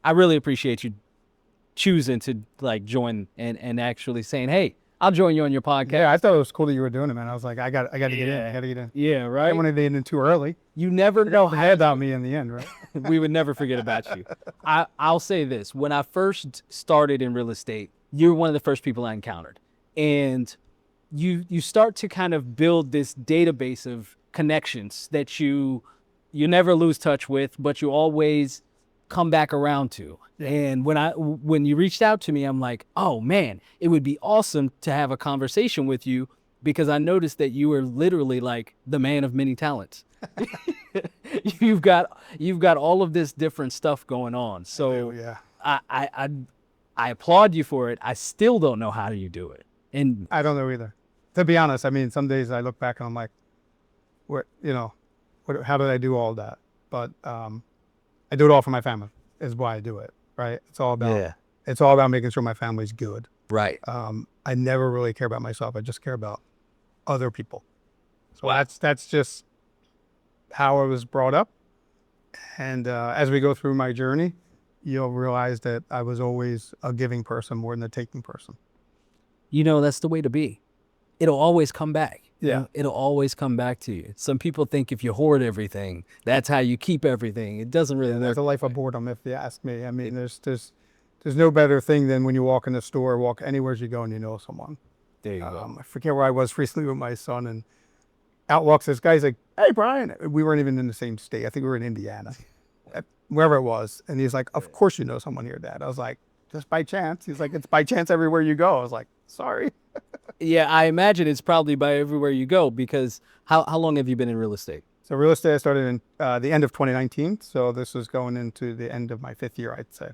I really appreciate you choosing to like join and actually saying, "Hey, I'll join you on your podcast." Yeah, I thought it was cool that you were doing it, man. I was like, I got to get in. I got to get in. Yeah, I right. didn't want to get in too early. You never They're know gonna how forget about me in the end, right? we would never forget about you. I'll say this. When I first started in real estate, you were one of the first people I encountered. And you start to kind of build this database of connections that you never lose touch with, but you always come back around to. Yeah. And when you reached out to me, I'm like, oh man, it would be awesome to have a conversation with you, because I noticed that you are literally like the man of many talents. You've got all of this different stuff going on. So Yeah. I applaud you for it. I still don't know how you do it. And I don't know either. To be honest, I mean, some days I look back and I'm like, how did I do all that? But I do it all for my family. Is why I do it, right? It's all about making sure my family's good. right. I never really care about myself. I just care about other people. So that's just how I was brought up. And as we go through my journey, you'll realize that I was always a giving person more than a taking person. That's the way to be. It'll always come back. Yeah. It'll always come back to you. Some people think if you hoard everything, that's how you keep everything. It doesn't really work. There's a life of boredom, if you ask me. I mean, there's no better thing than when you walk in the store, walk anywhere you go and you know someone. There you go. I forget where I was recently with my son, and out walks this guy. He's like, "Hey, Brian." We weren't even in the same state. I think we were in Indiana, wherever it was. And he's like, "Of course you know someone here, Dad." I was like, "Just by chance." He's like, "It's by chance everywhere you go." I was like, "Sorry." Yeah, I imagine it's probably by everywhere you go, because how long have you been in real estate? So real estate, I started in the end of 2019. So this was going into the end of my 5th year, I'd say.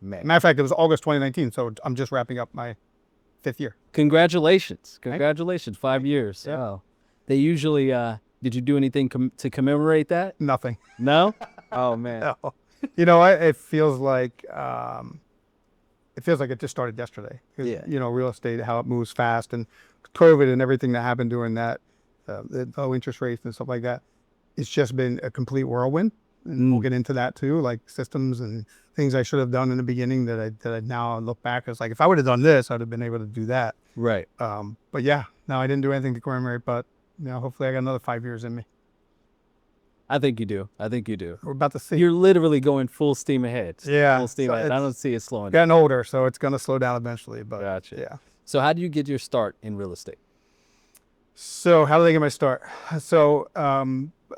Man. Matter of fact, it was August 2019. So I'm just wrapping up my 5th year. Congratulations. 5 years. Yeah. Oh. They usually, did you do anything to commemorate that? Nothing. No? Oh, man. No. You know, it feels like it just started yesterday. Yeah. Real estate, how it moves fast, and COVID and everything that happened during that, the low interest rates and stuff like that. It's just been a complete whirlwind. And we'll get into that too, like systems and things I should have done in the beginning that I now look back as like, if I would have done this, I'd have been able to do that. Right. But yeah, no, I didn't do anything to commemorate, but hopefully I got another 5 years in me. I think you do. We're about to see. You're literally going full steam ahead. Yeah. Full steam ahead. I don't see it slowing down. Getting older, so it's going to slow down eventually. But Gotcha. yeah. So how do you get your start in real estate? So how did I get my start? So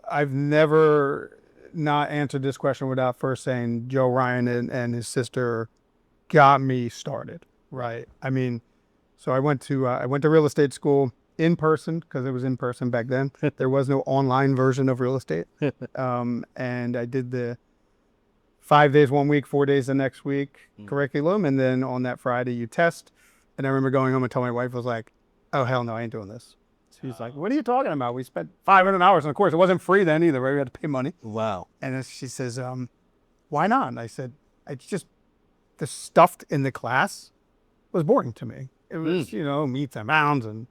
I've never not answered this question without first saying Joe Ryan and his sister got me started, right? I mean, so I went to real estate school in person, because it was in person back then. There was no online version of real estate. And I did the 5 days 1 week, 4 days the next week curriculum. And then on that Friday you test. And I remember going home and telling my wife, I was like, oh, hell no, I ain't doing this. She's like, what are you talking about? We spent 500 hours on the course. It wasn't free then either, right? We had to pay money. Wow. And then she says, why not? And I said, it's just the stuff in the class was boring to me. It was, meets and bounds and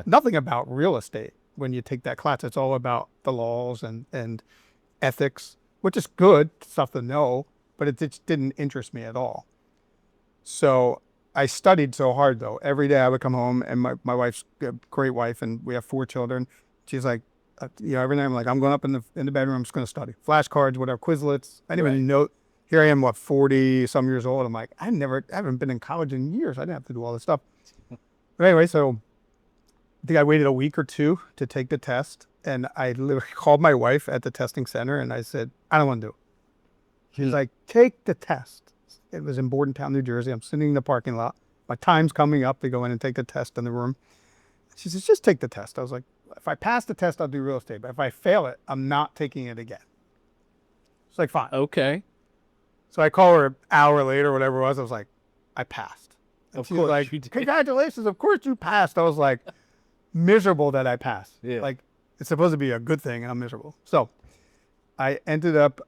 nothing about real estate. When you take that class, it's all about the laws and ethics, which is good stuff to know, but it just didn't interest me at all. So I studied so hard though. Every day I would come home, and my wife's a great wife, and we have 4 children. She's like, every night I'm like, I'm going up in the bedroom, I'm just going to study. Flashcards, whatever, Quizlets. I didn't even know. Here I am, 40 some years old. I'm like, I haven't been in college in years. I didn't have to do all this stuff. But anyway, so I think I waited a week or 2 to take the test, and I literally called my wife at the testing center and I said, I don't want to do it. She's like, take the test. It was in Bordentown, New Jersey. I'm sitting in the parking lot. My time's coming up to go in and take the test in the room. She says, just take the test. I was like, if I pass the test, I'll do real estate. But if I fail it, I'm not taking it again. She's like, fine. Okay. So I call her an hour later, whatever it was. I was like, I passed. And Of she was course like, you did. congratulations. Of course you passed. I was like, miserable that I passed. Yeah. Like, it's supposed to be a good thing, and I'm miserable. So I ended up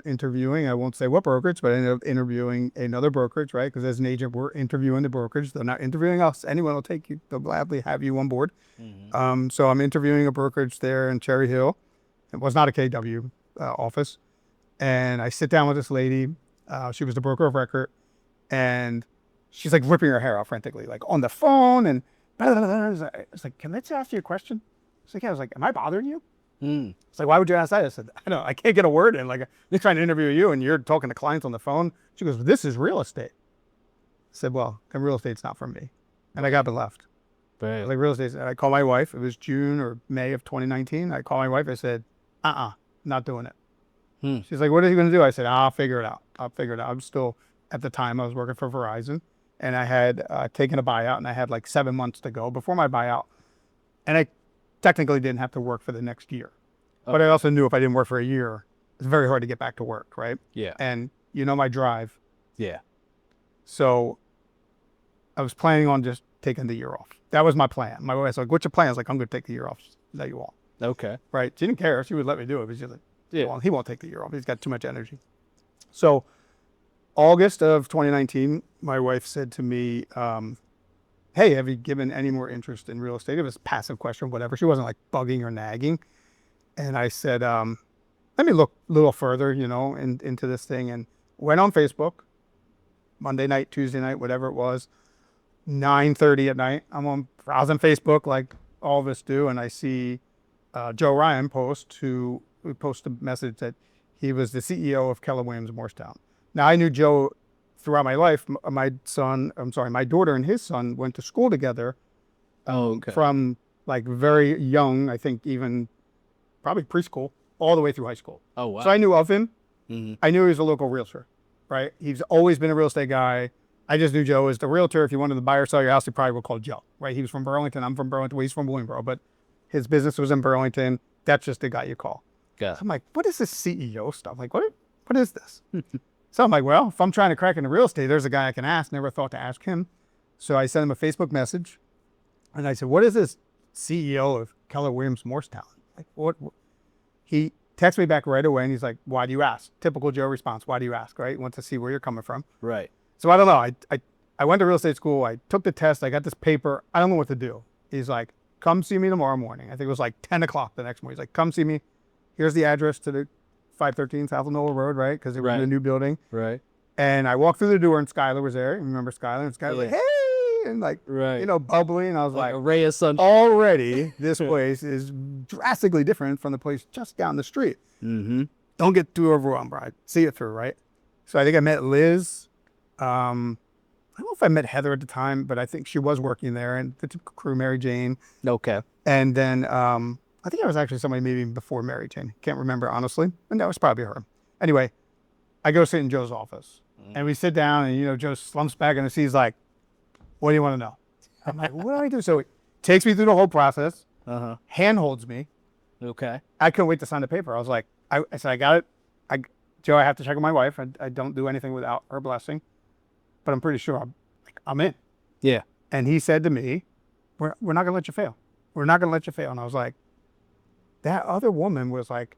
interviewing, I won't say what brokerage, but I ended up interviewing another brokerage, right? Because as an agent, we're interviewing the brokerage. They're not interviewing us. Anyone will take you. They'll gladly have you on board. So I'm interviewing a brokerage there in Cherry Hill. It was not a KW office. And I sit down with this lady. She was the broker of record, and she's like ripping her hair out frantically, like on the phone, and blah, blah, blah. I was like, can I just ask you a question? She's like, yeah. I was like, am I bothering you? It's like, why would you ask that? I said, I know, I can't get a word in. Like, I'm trying to interview you, and you're talking to clients on the phone. She goes, this is real estate. I said, well, then real estate's not for me. And I got up and left. Right. Like real estate. I called my wife. It was June or May of 2019. I called my wife. I said, not doing it. She's like, what are you going to do? I said, I'll figure it out. I'm still, at the time, I was working for Verizon, and I had taken a buyout, and I had like 7 months to go before my buyout. And I technically didn't have to work for the next year. Okay. But I also knew if I didn't work for a year, it's very hard to get back to work, right? Yeah. And you know my drive. Yeah. So I was planning on just taking the year off. That was my plan. My wife's like, what's your plan? I was like, I'm going to take the year off that you want. Okay. Right. She didn't care. She would let me do it. But she's like, yeah, well, he won't take the year off. He's got too much energy. So August of 2019, my wife said to me, hey, have you given any more interest in real estate? It was a passive question, whatever. She wasn't like bugging or nagging. And I said, let me look a little further, into this thing, and went on Facebook, Monday night, Tuesday night, whatever it was, 9:30 at night. I was on Facebook like all of us do. And I see Joe Ryan post a message that he was the CEO of Keller Williams Morristown. Now I knew Joe throughout my life. My daughter and his son went to school together. From like very young, I think even probably preschool, all the way through high school. Oh, wow. So I knew of him. I knew he was a local realtor, right? He's always been a real estate guy. I just knew Joe as the realtor. If you wanted to buy or sell your house, you probably would call Joe, right? He was from Burlington. I'm from Burlington. Well, he's from Williamsboro, but his business was in Burlington. That's just the guy you call. Yeah. So I'm like, what is this CEO stuff? Like, what is this? So I'm like, well, if I'm trying to crack into real estate, there's a guy I can ask. Never thought to ask him. So I sent him a Facebook message, and I said, what is this CEO of Keller Williams Morristown? Like, what? He texted me back right away, and he's like, why do you ask? Typical Joe response. Why do you ask, right? Wants to see where you're coming from. Right. So I don't know. I went to real estate school. I took the test. I got this paper. I don't know what to do. He's like, come see me tomorrow morning. I think it was like 10 o'clock the next morning. He's like, come see me. Here's the address to the 513 South Noel Road, right? Because they were in a new building. Right. And I walked through the door, and Skylar was there. Remember Skylar? And Skylar was like, hey, and like, bubbly. And I was like, a ray of sunshine. Already, this place is drastically different from the place just down the street. Mm-hmm. Don't get too overwhelmed, Brian. See it through, right? So I think I met Liz. I don't know if I met Heather at the time, but I think she was working there, and the crew, Mary Jane. Okay. And then I think I was actually somebody maybe before Mary Jane. Can't remember, honestly. And that was probably her. Anyway, I go sit in Joe's office, and we sit down, and, Joe slumps back in the seat. He's like, what do you want to know? I'm like, what do I do? So he takes me through the whole process, handholds me. Okay. I couldn't wait to sign the paper. I was like, I said, I got it. Joe, I have to check with my wife. I don't do anything without her blessing, but I'm pretty sure I'm in. Yeah. And he said to me, we're not going to let you fail. We're not going to let you fail. And I was like, that other woman was like,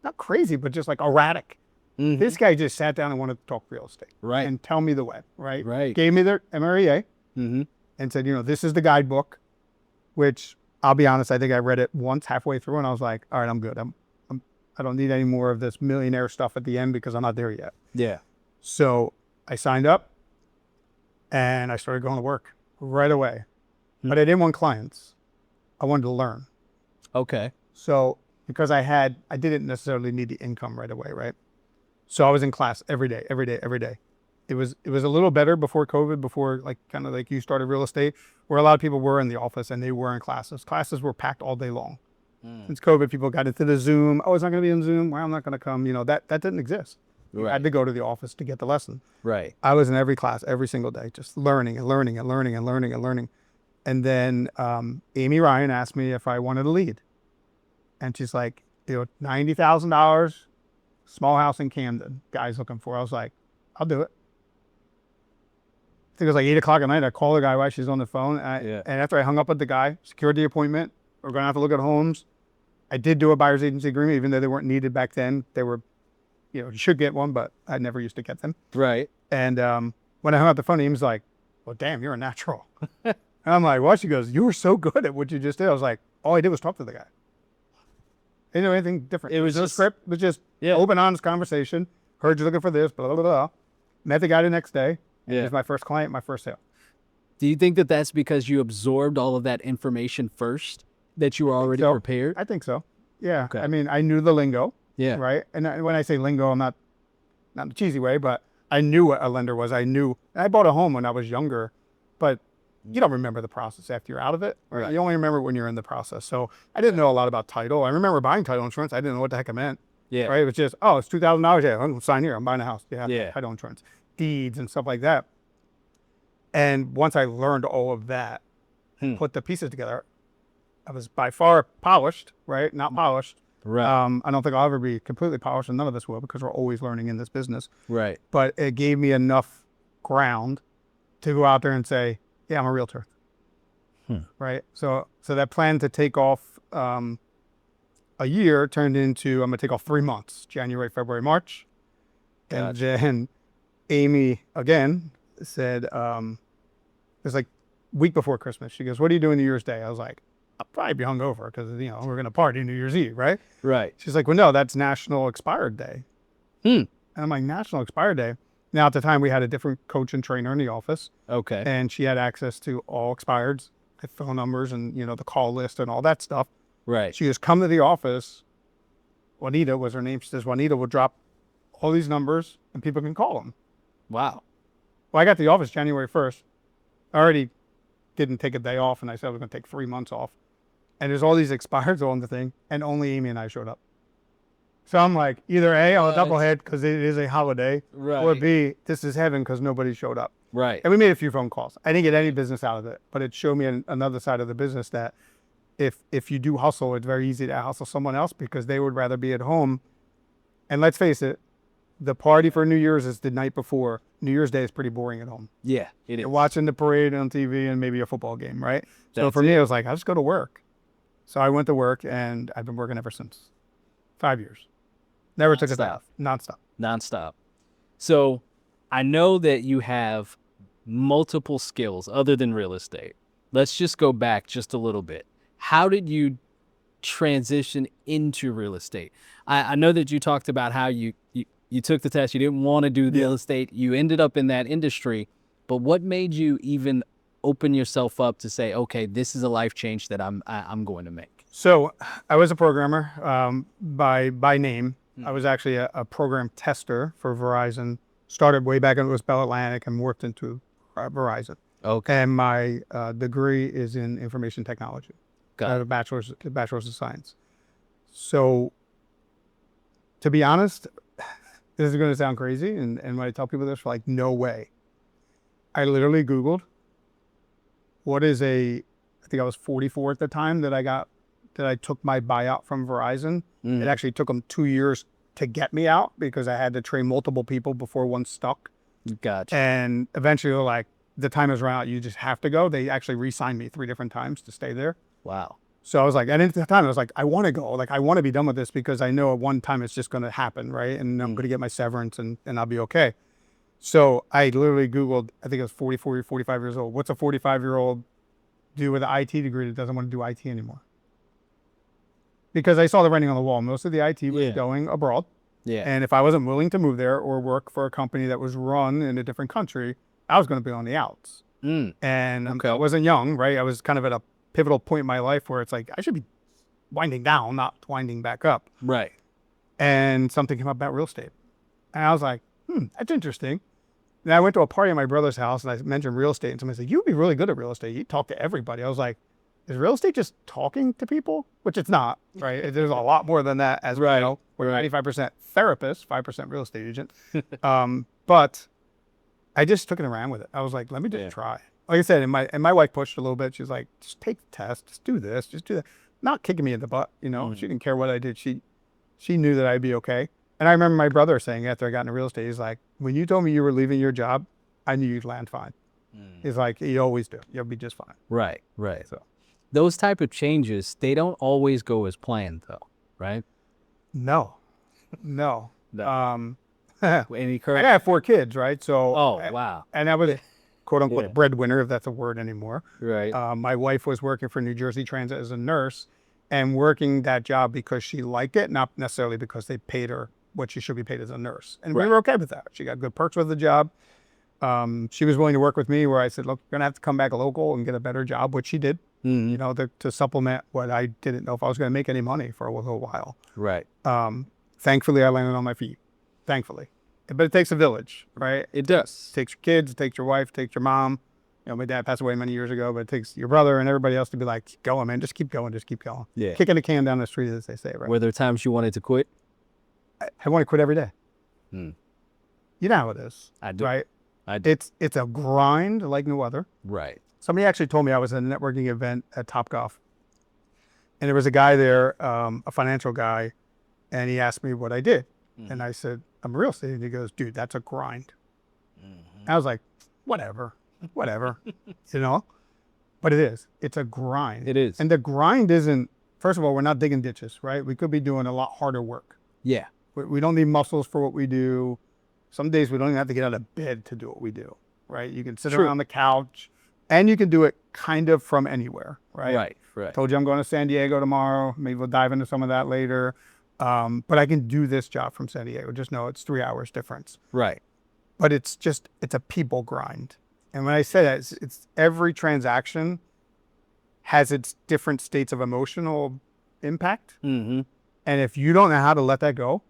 not crazy, but just like erratic. Mm-hmm. This guy just sat down and wanted to talk real estate. Right. And tell me the way. Right. Right. Gave me their MREA mm-hmm. and said, this is the guidebook, which I'll be honest, I think I read it once halfway through, and I was like, all right, I'm good. I don't need any more of this millionaire stuff at the end because I'm not there yet. Yeah. So I signed up, and I started going to work right away. Mm-hmm. But I didn't want clients. I wanted to learn. Okay. So because I didn't necessarily need the income right away, right? So I was in class every day. It was a little better before COVID, before kind of like you started real estate, where a lot of people were in the office and they were in classes. Classes were packed all day long. Since COVID, people got into the Zoom. Oh, it's not going to be on Zoom. Well, I'm not going to come. That didn't exist. You had to go to the office to get the lesson. Right. I was in every class every single day, just learning and learning and learning and learning and learning. And then Amy Ryan asked me if I wanted to lead. And she's like, $90,000, small house in Camden, guys looking for. I was like, I'll do it. I think it was like 8 o'clock at night. I called the guy while she's on the phone. And after I hung up with the guy, secured the appointment, we're going to have to look at homes. I did do a buyer's agency agreement, even though they weren't needed back then. They were, you should get one, but I never used to get them. Right. And when I hung up the phone, he was like, well, damn, you're a natural. And I'm like, what? She goes, you were so good at what you just did. I was like, all I did was talk to the guy. I didn't know anything different. It was no script. It was just open, honest conversation. heard you're looking for this, blah, blah, blah. Met the guy the next day. Yeah. He was my first client, my first sale. Do you think that that's because you absorbed all of that information first, that you were already prepared? I think so. Yeah. Okay. I mean, I knew the lingo. Yeah. Right. And when I say lingo, I'm not in a cheesy way, but I knew what a lender was. I knew, and I bought a home when I was younger, but you don't remember the process after you're out of it. Right. You only remember when you're in the process. So I didn't know a lot about title. I remember buying title insurance. I didn't know what the heck it meant. Yeah. Right. It was just, oh, it's $2,000. Yeah. I'm sign here. I'm buying a house. Yeah. Title insurance, deeds and stuff like that. And once I learned all of that, put the pieces together, I was by far polished, right? Not polished. Right. I don't think I'll ever be completely polished, and none of us will, because we're always learning in this business. Right. But it gave me enough ground to go out there and say, yeah, I'm a realtor. Right. So that plan to take off a year turned into, I'm going to take off 3 months, January, February, March. Gotcha. And then Amy, again, said, it was like week before Christmas. She goes, what are you doing New Year's Day? I was like, I'll probably be hungover because, we're going to party New Year's Eve, right? Right. She's like, well, no, that's National Expired Day. And I'm like, National Expired Day? Now, at the time, we had a different coach and trainer in the office. Okay. And she had access to all expireds, the phone numbers and, the call list and all that stuff. Right. She goes, come to the office. Juanita was her name. She says, Juanita will drop all these numbers and people can call them. Wow. Well, I got to the office January 1st. I already didn't take a day off, and I said I was going to take 3 months off. And there's all these expireds on the thing, and only Amy and I showed up. So I'm like, either A, I'm a knucklehead because it is a holiday, or B, this is heaven because nobody showed up. Right. And we made a few phone calls. I didn't get any business out of it, but it showed me another side of the business that if you do hustle, it's very easy to hustle someone else because they would rather be at home. And let's face it, the party for New Year's is the night before. New Year's Day is pretty boring at home. Yeah, it is. You're watching the parade on TV and maybe a football game, right? So for me, it was like, I just go to work. So I went to work, and I've been working ever since. 5 years. Never took a day off. Nonstop. So I know that you have multiple skills other than real estate. Let's just go back just a little bit. How did you transition into real estate? I know that you talked about how you took the test. You didn't want to do real estate. You ended up in that industry. But what made you even open yourself up to say, okay, this is a life change that I'm going to make? So I was a programmer by name. I was actually a program tester for Verizon. Started way back when it was Bell Atlantic and worked into Verizon. Okay. And my degree is in information technology. Got it. I have a bachelor's of science. So to be honest, this is going to sound crazy. And when I tell people this, like, no way. I literally Googled I think I was 44 at the time that I took my buyout from Verizon. It actually took them 2 years to get me out because I had to train multiple people before one stuck. Gotcha. And eventually they're like, the time is run out. You just have to go. They actually re-signed me 3 different times to stay there. Wow. So I was like, and at the time I was like, I want to go. Like, I want to be done with this because I know at one time it's just going to happen, right? And I'm going to get my severance and I'll be okay. So I literally Googled, I think it was 44 or 45 years old. What's a 45-year-old do with an IT degree that doesn't want to do IT anymore? Because I saw the writing on the wall. Most of the IT was going abroad. Yeah. And if I wasn't willing to move there or work for a company that was run in a different country, I was going to be on the outs. And I wasn't young, right? I was kind of at a pivotal point in my life where it's like, I should be winding down, not winding back up. Right. And something came up about real estate. And I was like, that's interesting. And I went to a party at my brother's house and I mentioned real estate and somebody said, you'd be really good at real estate. You talk to everybody. I was like, is real estate just talking to people? Which it's not, right? There's a lot more than that, as we know. We're 95% therapist, 5% real estate agent. But I just took it and ran with it. I was like, let me just try. Like I said, and my wife pushed a little bit. She's like, just take the test, just do this, just do that. Not kicking me in the butt, She didn't care what I did. She knew that I'd be okay. And I remember my brother saying after I got into real estate, he's like, when you told me you were leaving your job, I knew you'd land fine. He's like, you always do. You'll be just fine. Right. So those type of changes, they don't always go as planned though, right? No. I got 4 kids, right? So, wow. And I was quote unquote breadwinner, if that's a word anymore. Right. My wife was working for New Jersey Transit as a nurse and working that job because she liked it, not necessarily because they paid her what she should be paid as a nurse. And we were okay with that. She got good perks with the job. She was willing to work with me where I said, look, you're going to have to come back local and get a better job, which she did, you know, to supplement what I didn't know if I was going to make any money for a little while. Right. Thankfully, I landed on my feet. Thankfully. But it takes a village, right? It does. It takes your kids, it takes your wife, it takes your mom. You know, my dad passed away many years ago, but it takes your brother and everybody else to be like, keep going, man. Just keep going. Just keep going. Yeah. Kicking the can down the street, as they say, right? Were there times you wanted to quit? I want to quit every day. You know how it is. I do. Right? I do. It's a grind like no other. Right. Somebody actually told me I was at a networking event at Topgolf. And there was a guy there, a financial guy, and he asked me what I did. And I said, I'm a real estate. And he goes, dude, that's a grind. I was like, whatever, you know? But it is. It's a grind. It is. And the grind isn't, first of all, we're not digging ditches, right? We could be doing a lot harder work. Yeah. We don't need muscles for what we do. Some days we don't even have to get out of bed to do what we do, right? You can sit around the couch and you can do it kind of from anywhere, right? Right. Told you I'm going to San Diego tomorrow. Maybe we'll dive into some of that later. But I can do this job from San Diego. Just know it's 3 hours difference. Right. But it's a people grind. And when I say that, it's every transaction has its different states of emotional impact. And if you don't know how to let that go,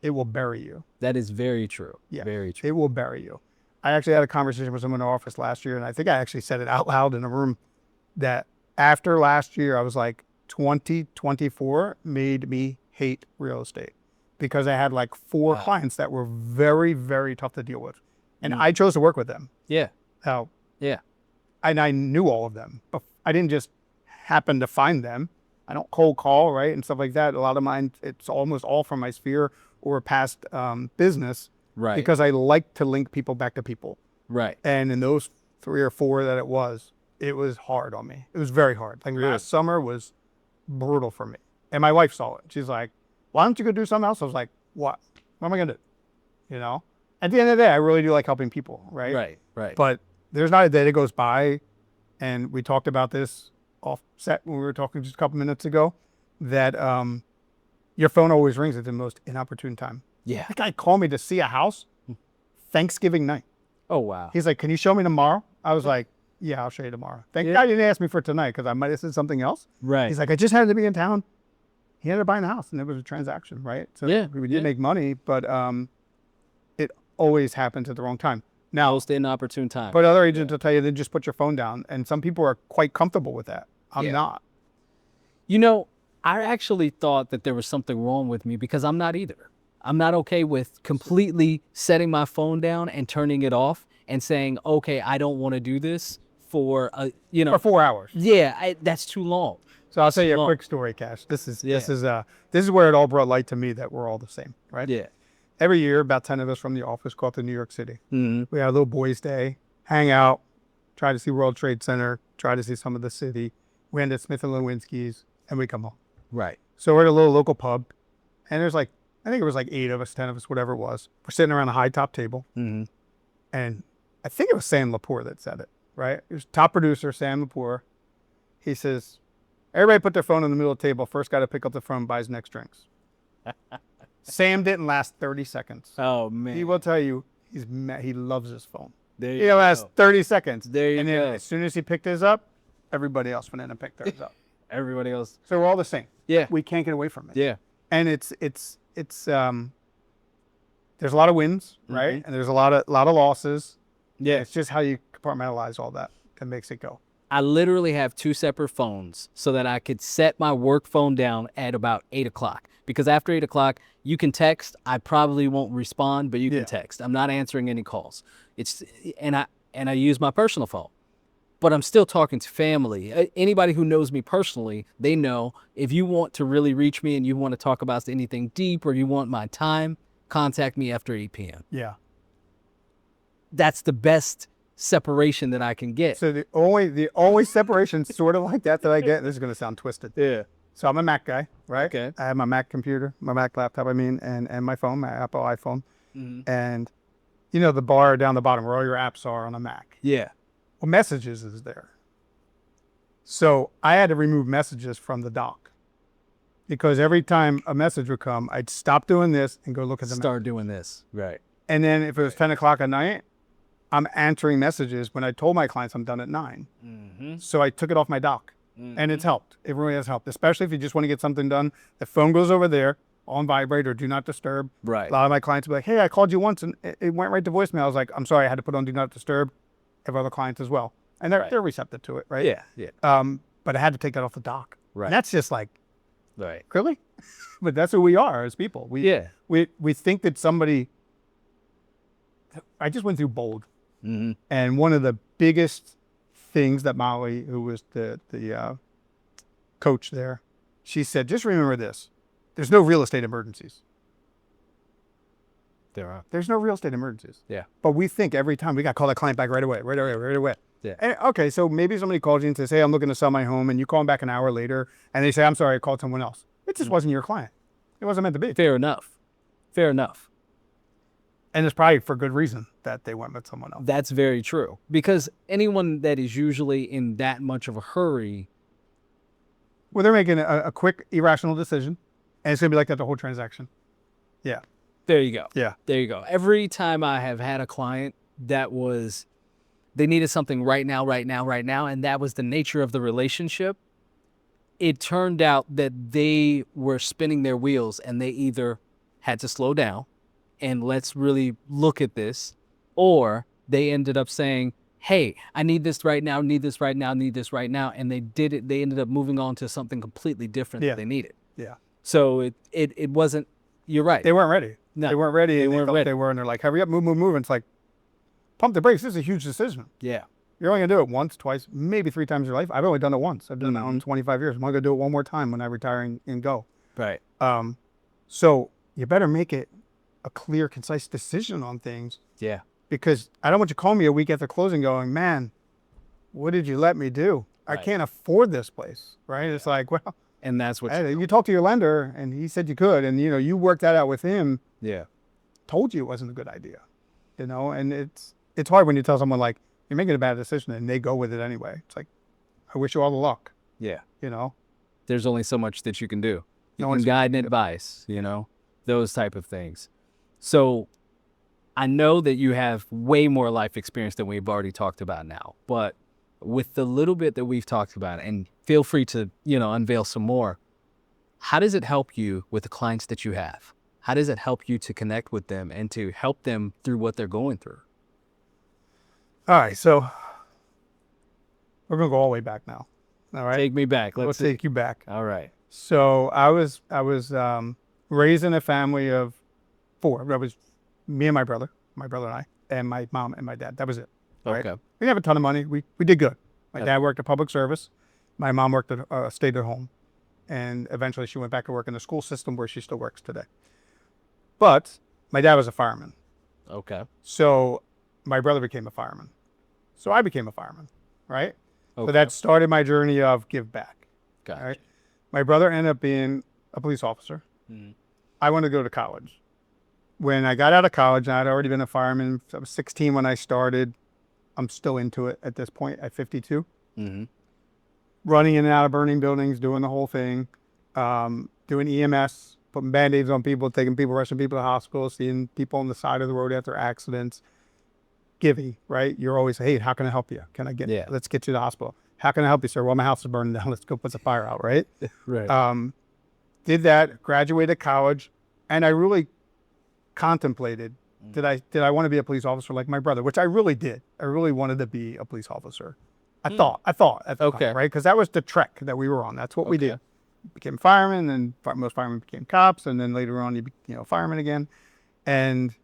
it will bury you. That is very true. Yeah, very true. It will bury you. I actually had a conversation with someone in the office last year, and I think I actually said it out loud in a room that after last year, I was like, 2024 made me hate real estate because I had like 4 clients that were very, very tough to deal with. And I chose to work with them. Yeah. How? Yeah. And I knew all of them. But I didn't just happen to find them. I don't cold call, right? And stuff like that. A lot of mine, it's almost all from my sphere or past business. Right. Because I like to link people back to people. Right. And in those 3 or 4 that it was hard on me. It was very hard. Like last summer was brutal for me. And my wife saw it. She's like, why don't you go do something else? I was like, what? What am I going to do? You know? At the end of the day, I really do like helping people, right? Right. But there's not a day that goes by, and we talked about this off set when we were talking just a couple minutes ago, that your phone always rings at the most inopportune time. Yeah. That guy called me to see a house Thanksgiving night. Oh, wow. He's like, can you show me tomorrow? I was like, yeah, I'll show you tomorrow. Thank God you didn't ask me for tonight because I might have said something else. Right. He's like, I just happened to be in town. He ended up buying a house and it was a transaction, right? So we did make money, but it always happens at the wrong time. Now, Most inopportune time. but other agents will tell you, then just put your phone down. And some people are quite comfortable with that. I'm not. You know, I actually thought that there was something wrong with me because I'm not either. I'm not okay with completely setting my phone down and turning it off and saying, okay, I don't want to do this for, For 4 hours. Yeah, that's too long. So I'll tell you a quick story, Kash. This is where it all brought light to me that we're all the same, right? Yeah. Every year, about 10 of us from the office go up to New York City. Mm-hmm. We have a little boys' day, hang out, try to see World Trade Center, try to see some of the city. We end at Smith & Lewinsky's, and we come home. Right. So we're at a little local pub, and there's like, I think it was like 8 of us, 10 of us, whatever it was. We're sitting around a high top table, and I think it was Sam Lepore that said it, right? It was top producer, Sam Lepore. He says, everybody put their phone in the middle of the table. First guy to pick up the phone buys next drinks. Sam didn't last 30 seconds. Oh, man. He will tell you he loves his phone. There He lasts 30 seconds. There you and go. then as soon as he picked his up, everybody else went in and picked theirs up. Everybody else. So we're all the same. Yeah. We can't get away from it. Yeah. And it's there's a lot of wins, right? And there's a lot of losses. Yeah. It's just how you compartmentalize all that makes it go. I literally have 2 separate phones so that I could set my work phone down at about 8 o'clock. Because after 8 o'clock, you can text. I probably won't respond, but you can text. I'm not answering any calls. And I use my personal phone. But I'm still talking to family. Anybody who knows me personally, they know if you want to really reach me and you want to talk about anything deep or you want my time, contact me after 8 p.m. Yeah. That's the best separation that I can get. So the only separation sort of like that I get, this is going to sound twisted. Yeah. So I'm a Mac guy, right? Okay. I have my Mac computer, my Mac laptop, and my phone, my Apple iPhone. And you know the bar down the bottom where all your apps are on a Mac. Yeah. Well, messages is there. So I had to remove messages from the dock. because every time a message would come, I'd stop doing this and go look at the Start doing this. Right. And then if it was 10 o'clock at night, I'm answering messages when I told my clients I'm done at 9. Mm-hmm. So I took it off my dock. Mm-hmm. And it's helped. It really has helped, especially if you just want to get something done. The phone goes over there on vibrate or do not disturb. Right. A lot of my clients will be like, hey, I called you once and it went right to voicemail. I was like, I'm sorry, I had to put on do not disturb. I have other clients as well. And they're receptive to it, right? Yeah. Yeah. But I had to take that off the dock. Right. And that's just like, right. really? But that's who we are as people. We think that somebody, I just went through Bold. Mm-hmm. And one of the biggest things that Molly, who was the coach there, she said, just remember this. There's no real estate emergencies. There's no real estate emergencies. Yeah. But we think every time we got to call that client back right away. Yeah. And, okay, so maybe somebody calls you and says, hey, I'm looking to sell my home, and you call them back an hour later, and they say, I'm sorry, I called someone else. It just wasn't your client. It wasn't meant to be. Fair enough. And it's probably for good reason that they went with someone else. That's very true. Because anyone that is usually in that much of a hurry. Well, they're making a quick, irrational decision, and it's going to be like that the whole transaction. Yeah. There you go. Yeah. There you go. Every time I have had a client they needed something right now, and that was the nature of the relationship, it turned out that they were spinning their wheels and they either had to slow down and let's really look at this, or they ended up saying, hey, I need this right now, need this right now, need this right now. And they did it. They ended up moving on to something completely different that they needed. Yeah. So it wasn't, you're right. They weren't ready. No, they weren't ready. They weren't ready. They were, and they're like, hurry up, move. And it's like, pump the brakes. This is a huge decision. Yeah. You're only going to do it once, twice, maybe 3 times in your life. I've only done it once. I've done it in 25 years. I'm only going to do it one more time when I retire and go. Right. So you better make it a clear, concise decision on things. Yeah. Because I don't want you to call me a week after closing going, man, what did you let me do? Right. I can't afford this place, right? It's like, well, and that's what you talked to your lender and he said you could, and you worked that out with him. Yeah. Told you it wasn't a good idea, and it's hard when you tell someone like you're making a bad decision and they go with it anyway. It's like, I wish you all the luck. Yeah. There's only so much that you can do. No can one's guide and advice, those type of things. So I know that you have way more life experience than we've already talked about now, but with the little bit that we've talked about, and feel free to, unveil some more, how does it help you with the clients that you have? How does it help you to connect with them and to help them through what they're going through? All right. So we're going to go all the way back now. All right. Take me back. Let's take you back. All right. So I was raised in a family of 4. That was me and my brother and I, and my mom and my dad. That was it. Right? Okay. We didn't have a ton of money. We did good. My dad worked at public service. My mom worked at stayed at home, and eventually she went back to work in the school system where she still works today. But my dad was a fireman. Okay. So my brother became a fireman. So I became a fireman, right? Okay. So that started my journey of give back. Gotcha. Right? My brother ended up being a police officer. Mm-hmm. I wanted to go to college. When I got out of college, and I'd already been a fireman. I was 16 when I started. I'm still into it at this point at 52. Mm-hmm. Running in and out of burning buildings, doing the whole thing, doing EMS, putting Band-Aids on people, taking people, rushing people to hospital, seeing people on the side of the road after accidents. Giving, right? You're always, hey, how can I help you? Can I let's get you to the hospital. How can I help you, sir? Well, my house is burning down. Let's go put the fire out, right? Right. Did that, graduated college, and I really contemplated, did I want to be a police officer like my brother, which I really did. I really wanted to be a police officer. I thought at the time, right? Because that was the trek that we were on. That's what we did. Became firemen, and most firemen became cops, and then later on, firemen again. And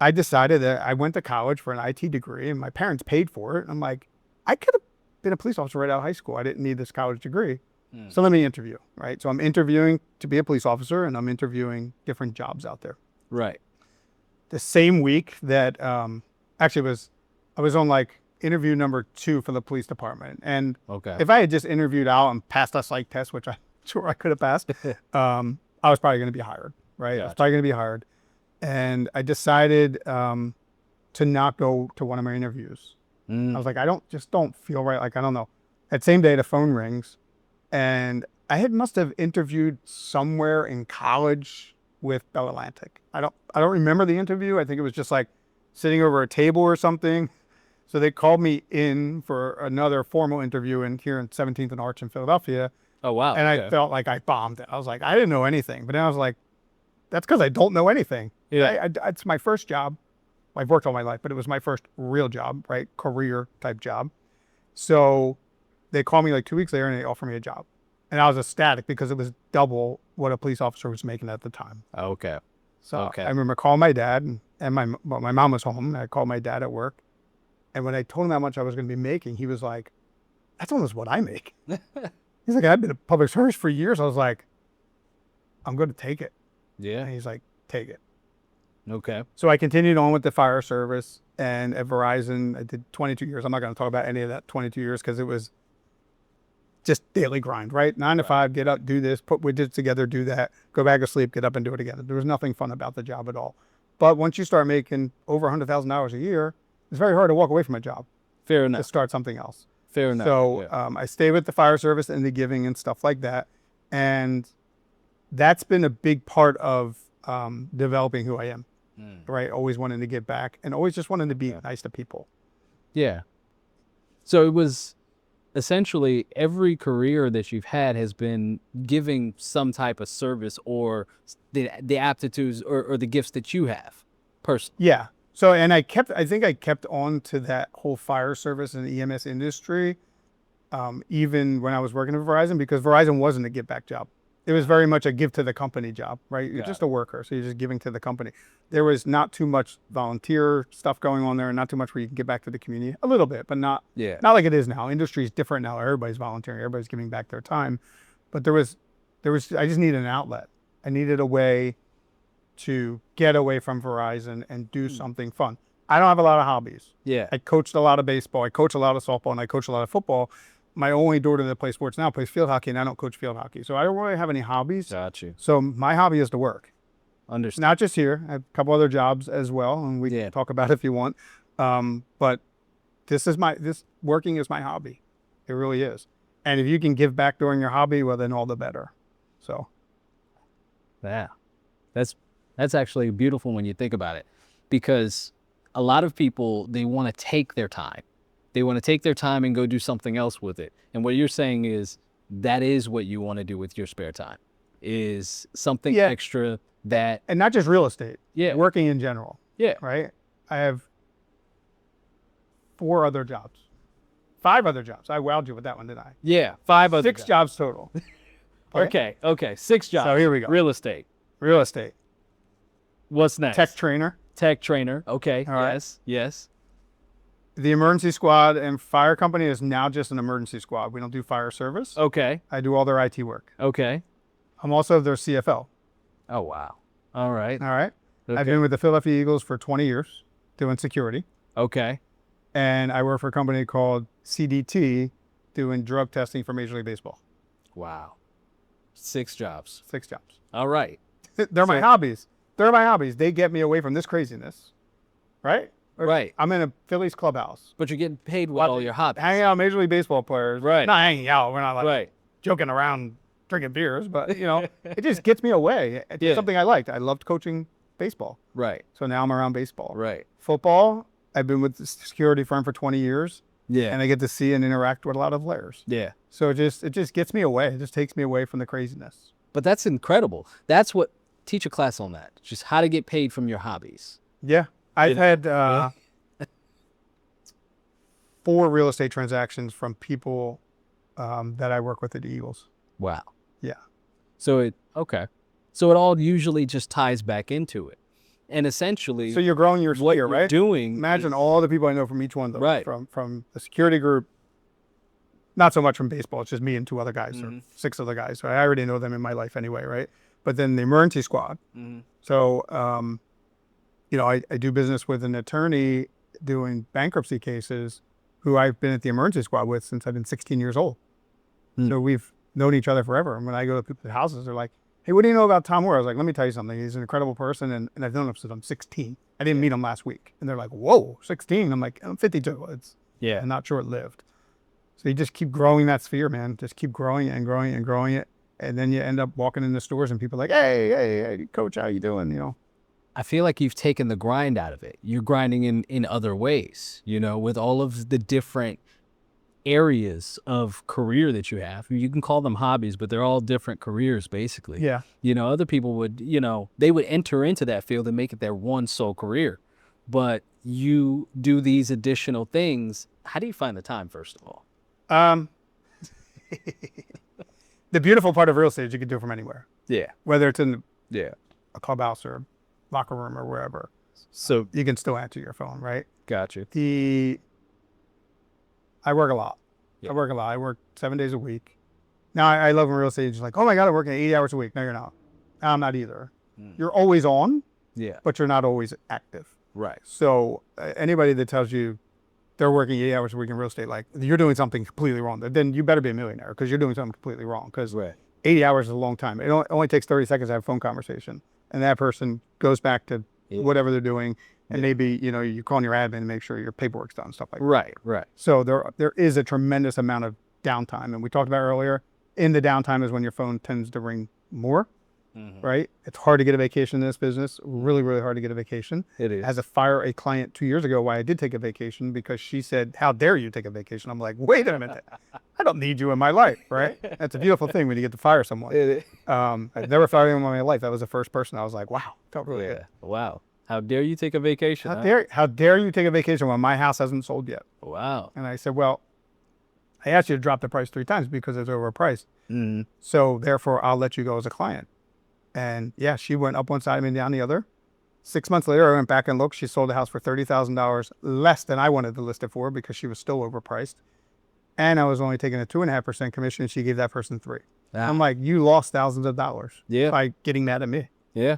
I decided that I went to college for an IT degree, and my parents paid for it. And I'm like, I could have been a police officer right out of high school. I didn't need this college degree. So let me interview, right? So I'm interviewing to be a police officer, and I'm interviewing different jobs out there. Right. The same week that I was on like interview number 2 for the police department. And if I had just interviewed out and passed a psych test, which I'm sure I could have passed, I was probably going to be hired, right? Gotcha. I was probably going to be hired. And I decided to not go to one of my interviews. I was like, I don't feel right. Like, I don't know. That same day, the phone rings, and must have interviewed somewhere in college with Bell Atlantic. I don't remember the interview. I think it was just like sitting over a table or something. So they called me in for another formal interview here in 17th and Arch in Philadelphia. Oh, wow. And I felt like I bombed it. I was like, I didn't know anything. But then I was like, that's because I don't know anything. Yeah. It's my first job. I've worked all my life, but it was my first real job, right? Career type job. So they called me like 2 weeks later and they offered me a job. And I was ecstatic because it was double what a police officer was making at the time. Okay. So I remember calling my dad, and my mom was home. And I called my dad at work. And when I told him how much I was going to be making, he was like, that's almost what I make. He's like, I've been in public service for years. I was like, I'm going to take it. Yeah. And he's like, take it. Okay. So I continued on with the fire service, and at Verizon, I did 22 years. I'm not going to talk about any of that 22 years because it was just daily grind, right? 9 to 5, get up, do this, put widgets together, do that, go back to sleep, get up and do it again. There was nothing fun about the job at all. But once you start making over $100,000 a year, it's very hard to walk away from a job. Fair enough. To start something else. Fair enough. So I stayed with the fire service and the giving and stuff like that. And that's been a big part of developing who I am, right? Always wanting to give back and always just wanting to be nice to people. Yeah. So it was essentially every career that you've had has been giving some type of service or the aptitudes or the gifts that you have personally. Yeah. So, and I think I kept on to that whole fire service and the EMS industry, even when I was working at Verizon, because Verizon wasn't a give back job. It was very much a give to the company job, right? You're just a worker, so you're just giving to the company. There was not too much volunteer stuff going on there, and not too much where you can give back to the community. A little bit, but not like it is now. Industry is different now. Everybody's volunteering. Everybody's giving back their time. But there was. I just needed an outlet. I needed a way to get away from Verizon and do something fun. I don't have a lot of hobbies. Yeah. I coached a lot of baseball. I coach a lot of softball, and I coach a lot of football. My only daughter that plays sports now plays field hockey, and I don't coach field hockey. So I don't really have any hobbies. Got you. So my hobby is to work. Understand. Not just here. I have a couple other jobs as well, and we can talk about it if you want. But this working is my hobby. It really is. And if you can give back during your hobby, well, then all the better. So. Yeah. That's actually beautiful when you think about it, because a lot of people, they want to take their time. They want to take their time and go do something else with it. And what you're saying is that is what you want to do with your spare time, is something extra that. And not just real estate. Yeah. Working in general. Yeah. Right? I have 4 other jobs. 5 other jobs. I wowed you with that one, didn't I? Yeah. 5 other 6 jobs total. Okay. 6 jobs. So here we go. Real estate. What's next? Tech trainer. Okay. All right. Yes. The emergency squad and fire company is now just an emergency squad. We don't do fire service. Okay. I do all their IT work. Okay. I'm also their CFL. Oh, wow. All right. Okay. I've been with the Philadelphia Eagles for 20 years doing security. Okay. And I work for a company called CDT doing drug testing for Major League Baseball. Wow. 6 jobs. 6 jobs. All right. They're my hobbies. They get me away from this craziness. Right? Right. I'm in a Phillies clubhouse. But you're getting paid with all your hobbies. Hanging out with Major League Baseball players. Right. Not hanging out. We're not like joking around, drinking beers. But, it just gets me away. It's something I liked. I loved coaching baseball. Right. So now I'm around baseball. Right. Football, I've been with the security firm for 20 years. Yeah. And I get to see and interact with a lot of players. Yeah. So it just gets me away. It just takes me away from the craziness. But that's incredible. That's what, teach a class on that. Just how to get paid from your hobbies. Yeah. I've had 4 real estate transactions from people that I work with at the Eagles. Wow. Yeah. So it all usually just ties back into it. And essentially, so you're growing your what sphere, you're right? doing. Imagine all the people I know from each one of those. Right. From the security group, not so much from baseball. It's just me and 2 other guys or 6 other guys. So I already know them in my life anyway, right? But then the emergency squad. So, I do business with an attorney doing bankruptcy cases who I've been at the emergency squad with since I've been 16 years old. So we've known each other forever. And when I go to people's houses, they're like, hey, what do you know about Tom Moore? I was like, let me tell you something. He's an incredible person, and I've known him since I'm 16. I didn't meet him last week. And they're like, whoa, 16? I'm like, I'm 52. It's not short-lived. So you just keep growing that sphere, man. Just keep growing it and growing it and growing it. And then you end up walking in the stores and people are like, hey, coach, how you doing? You know, I feel like you've taken the grind out of it. You're grinding in other ways, you know, with all of the different areas of career that you have. You can call them hobbies, but they're all different careers, basically. Yeah. You know, other people would, you know, they would enter into that field and make it their one sole career. But you do these additional things. How do you find the time, first of all? The beautiful part of real estate is you can do it from anywhere. Yeah. Whether it's in a clubhouse or locker room or wherever. So you can still answer your phone, right? Got you. I work a lot. Yeah. I work a lot. I work 7 days a week. Now, I love in real estate. It's like, oh my God, I'm working 80 hours a week. No, you're not. I'm not either. You're always on, but you're not always active. Right. So anybody that tells you they're working 80 hours a week in real estate, like you're doing something completely wrong, then you better be a millionaire because you're doing something completely wrong. Because 80 hours is a long time. It only takes 30 seconds to have a phone conversation. And that person goes back to whatever they're doing. And maybe, you know, you're calling your admin to make sure your paperwork's done, stuff like that. Right. So there is a tremendous amount of downtime. And we talked about earlier, in the downtime is when your phone tends to ring more, right? It's hard to get a vacation in this business, really, really hard to get a vacation. It is. I had to fire a client 2 years ago why I did take a vacation because she said, how dare you take a vacation? I'm like, wait a minute. I don't need you in my life, right? That's a beautiful thing when you get to fire someone. I've never fired anyone in my life. That was the first person. I was like, wow, felt really good. Wow. How dare you take a vacation? How dare you take a vacation when my house hasn't sold yet? Wow. And I said, well, I asked you to drop the price 3 times because it's overpriced. So therefore, I'll let you go as a client. And yeah, she went up one side and down the other. 6 months later, I went back and looked. She sold the house for $30,000 less than I wanted to list it for because she was still overpriced. And I was only taking a 2.5% commission. She gave that person 3. I'm like, you lost thousands of dollars by getting mad at me. Yeah.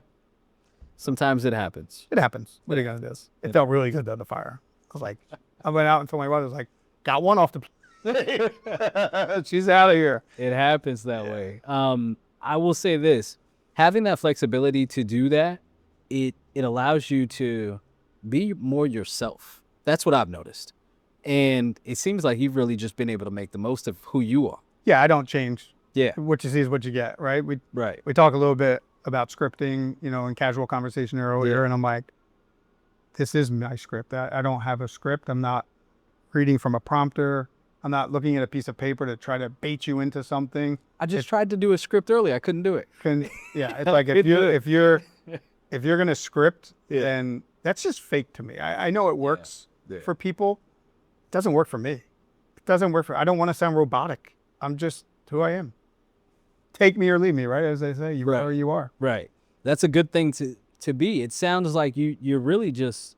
Sometimes it happens. It happens. What are you going to do? It felt really good though, the fire. I was like, I went out and told my wife, I was like, got one off the plate. She's out of here. It happens that way. I will say this, having that flexibility to do that, it allows you to be more yourself. That's what I've noticed. And it seems like you've really just been able to make the most of who you are. Yeah, I don't change. Yeah. What you see is what you get, right? We talk a little bit about scripting, you know, in casual conversation earlier, and I'm like, this is my script. I don't have a script. I'm not reading from a prompter. I'm not looking at a piece of paper to try to bait you into something. I just tried to do a script earlier. I couldn't do it. It's like if you're gonna script, then that's just fake to me. I know it works for people. It doesn't work for me. It doesn't work I don't want to sound robotic. I'm just who I am. Take me or leave me, right? As they say, you are who you are. Right. That's a good thing to be. It sounds like you're really just,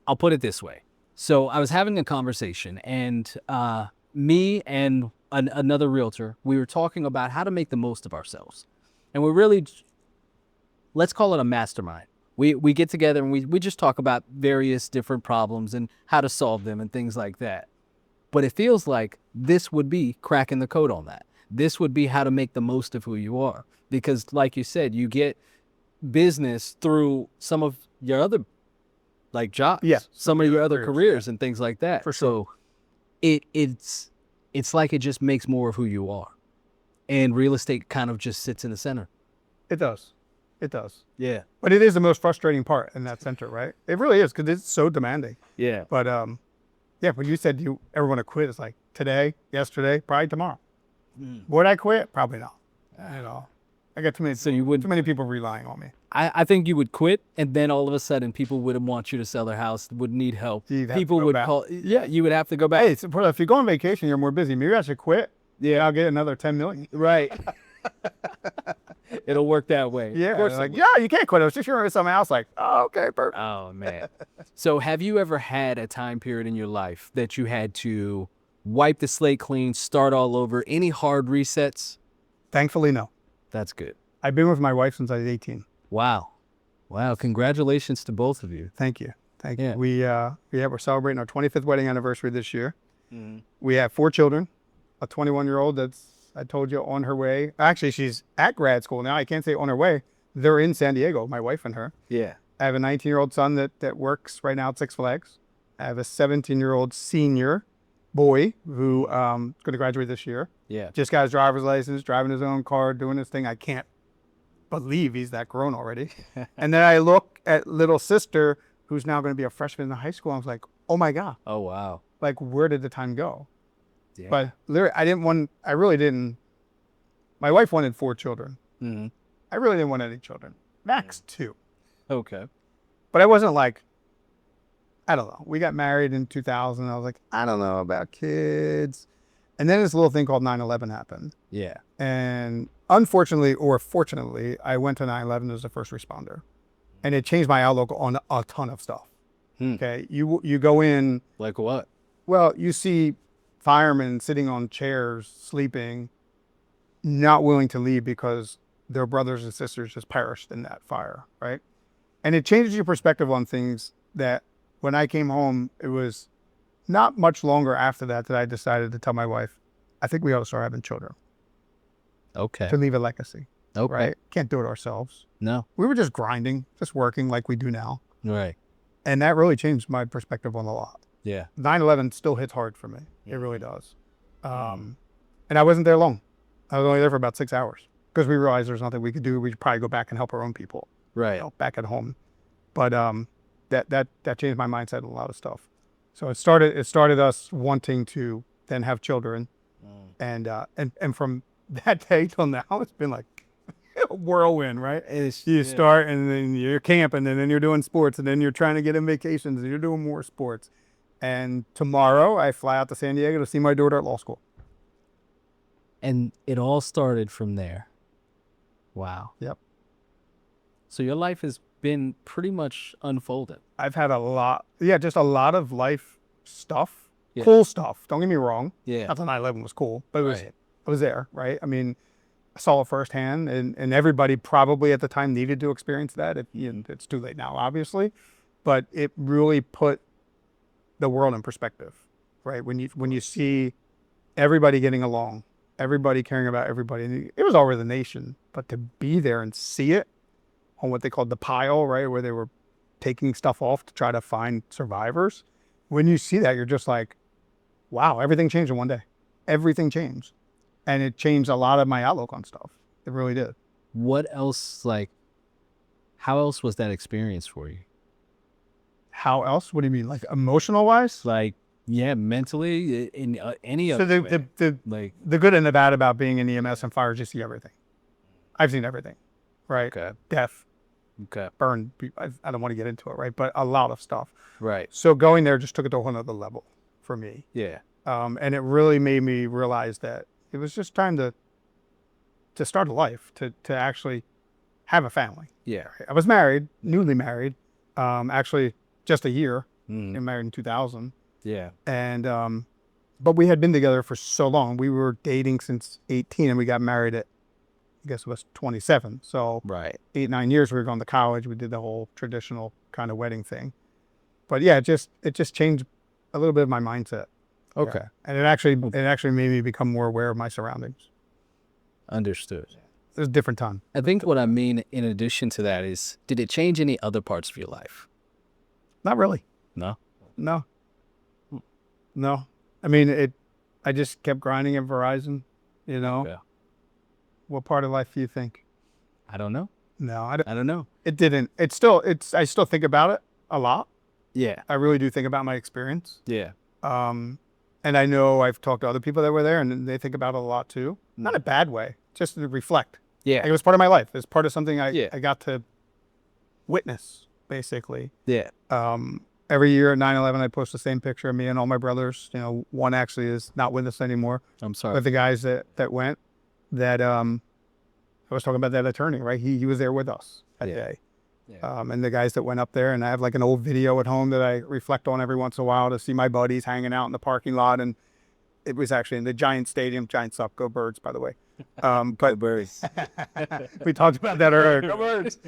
I'll put it this way. So I was having a conversation and me and another realtor, we were talking about how to make the most of ourselves. And we're really, let's call it a mastermind. We get together and we just talk about various different problems and how to solve them and things like that. But it feels like this would be cracking the code on that. This would be how to make the most of who you are. Because like you said, you get business through some of your other like jobs, some of your other careers and things like that. For sure. So it's like it just makes more of who you are. And real estate kind of just sits in the center. It does. It does. Yeah. But it is the most frustrating part in that center, right? It really is because it's so demanding. Yeah. But when you said you ever want to quit, it's like yesterday, probably tomorrow. Would I quit? Probably not. You know, I got too many people relying on me. I think you would quit, and then all of a sudden, people wouldn't want you to sell their house, would need help. People would call. Yeah, you would have to go back. Hey, so if you go on vacation, you're more busy. Maybe I should quit. Yeah, I'll get another 10 million. Right. It'll work that way. Yeah. Of course, like, you can't quit. I was just sharing with someone else. Like, oh, okay, perfect. Oh man. So, have you ever had a time period in your life that you had to wipe the slate clean, start all over? Any hard resets? Thankfully, no. That's good. I've been with my wife since I was 18. Wow. Congratulations to both of you. Thank you. We're celebrating our 25th wedding anniversary this year. We have 4 children, a 21-year-old that's, I told you, on her way. Actually, she's at grad school now. I can't say on her way. They're in San Diego, my wife and her. Yeah. I have a 19-year-old son that works right now at Six Flags. I have a 17-year-old senior boy who is going to graduate this year. Yeah. Just got his driver's license, driving his own car, doing his thing. I can't believe he's that grown already. And then I look at little sister, who's now going to be a freshman in high school. I was like, oh my God. Oh, wow. Like, where did the time go? Yeah. But literally, I really didn't. My wife wanted 4 children. Mm-hmm. I really didn't want any children. Max 2. Okay. But I wasn't like, I don't know. We got married in 2000. I was like, I don't know about kids. And then this little thing called 9/11 happened. Yeah. And unfortunately or fortunately, I went to 9/11 as a first responder. And it changed my outlook on a ton of stuff. Okay. You go in. Like what? Well, you see firemen sitting on chairs, sleeping, not willing to leave because their brothers and sisters just perished in that fire, right? And it changes your perspective on things that when I came home, it was not much longer after that I decided to tell my wife, I think we ought to start having children. Okay. To leave a legacy. Okay. Right? Can't do it ourselves. No. We were just grinding, just working like we do now. Right. And that really changed my perspective on a lot. Yeah. 9/11 still hits hard for me. It really does. And I wasn't there long. I was only there for about 6 hours because we realized there's nothing we could do. We should probably go back and help our own people. Right. You know, back at home. But that changed my mindset on a lot of stuff. So it started us wanting to then have children. And from that day till now, it's been like a whirlwind, right? You start and then you're camping and then you're doing sports and then you're trying to get in vacations and you're doing more sports. And tomorrow I fly out to San Diego to see my daughter at law school. And it all started from there. Wow. Yep. So your life has been pretty much unfolded. I've had just a lot of life stuff, Yeah. cool stuff. Don't get me wrong. Yeah. Not that 9/11 was cool, but Right. it was there, right? I mean, I saw it firsthand, and everybody probably at the time needed to experience that. It's too late now, obviously, but it really put the world in perspective, right? When you see everybody getting along, everybody caring about everybody, and it was all over the nation, but to be there and see it on what they called the pile, right, where they were taking stuff off to try to find survivors. When you see that, you're just like, wow, everything changed in one day. Everything changed. And it changed a lot of my outlook on stuff. It really did. What else, how else was that experience for you? How else? What do you mean? Like emotional wise? Yeah, mentally, in any So other way. the good and the bad about being in EMS and fire is you see everything. I've seen everything, right? Okay. Death, Okay. burn. I don't want to get into it, right? But a lot of stuff. Right. So going there just took it to a whole nother level for me. Yeah. And it really made me realize that it was just time to start a life, to actually have a family. Yeah. I was married, newly married, actually just a year. I married in 2000. Yeah. And, but we had been together for so long. We were dating since 18 and we got married at, I guess it was 27. So Right. 8-9 years we were going to college. We did the whole traditional kind of wedding thing. But yeah, it just changed a little bit of my mindset. Okay. Yeah. And it actually made me become more aware of my surroundings. Understood. It was a different time. I think what I mean in addition to that is, did it change any other parts of your life? Not really. No? No. No. I mean, I just kept grinding at Verizon, you know. Yeah. What part of life do you think? I don't know. No, I don't know. it didn't. I still think about it a lot. Yeah. I really do think about my experience. Yeah. And I know I've talked to other people that were there and they think about it a lot too. Not in a bad way, just to reflect. Yeah. Like, it was part of my life. It's part of something I Yeah. got to witness, basically. Yeah. Every year at 9/11, I post the same picture of me and all my brothers. You know, one actually is not with us anymore. I'm sorry. But the guys that went, that I was talking about that attorney, right? He was there with us that day. Yeah. And the guys that went up there, and I have like an old video at home that I reflect on every once in a while to see my buddies hanging out in the parking lot. And it was actually in the Giant Stadium. Giants suck. Go Birds, by the way. But Birds. we talked about that earlier. Go Birds.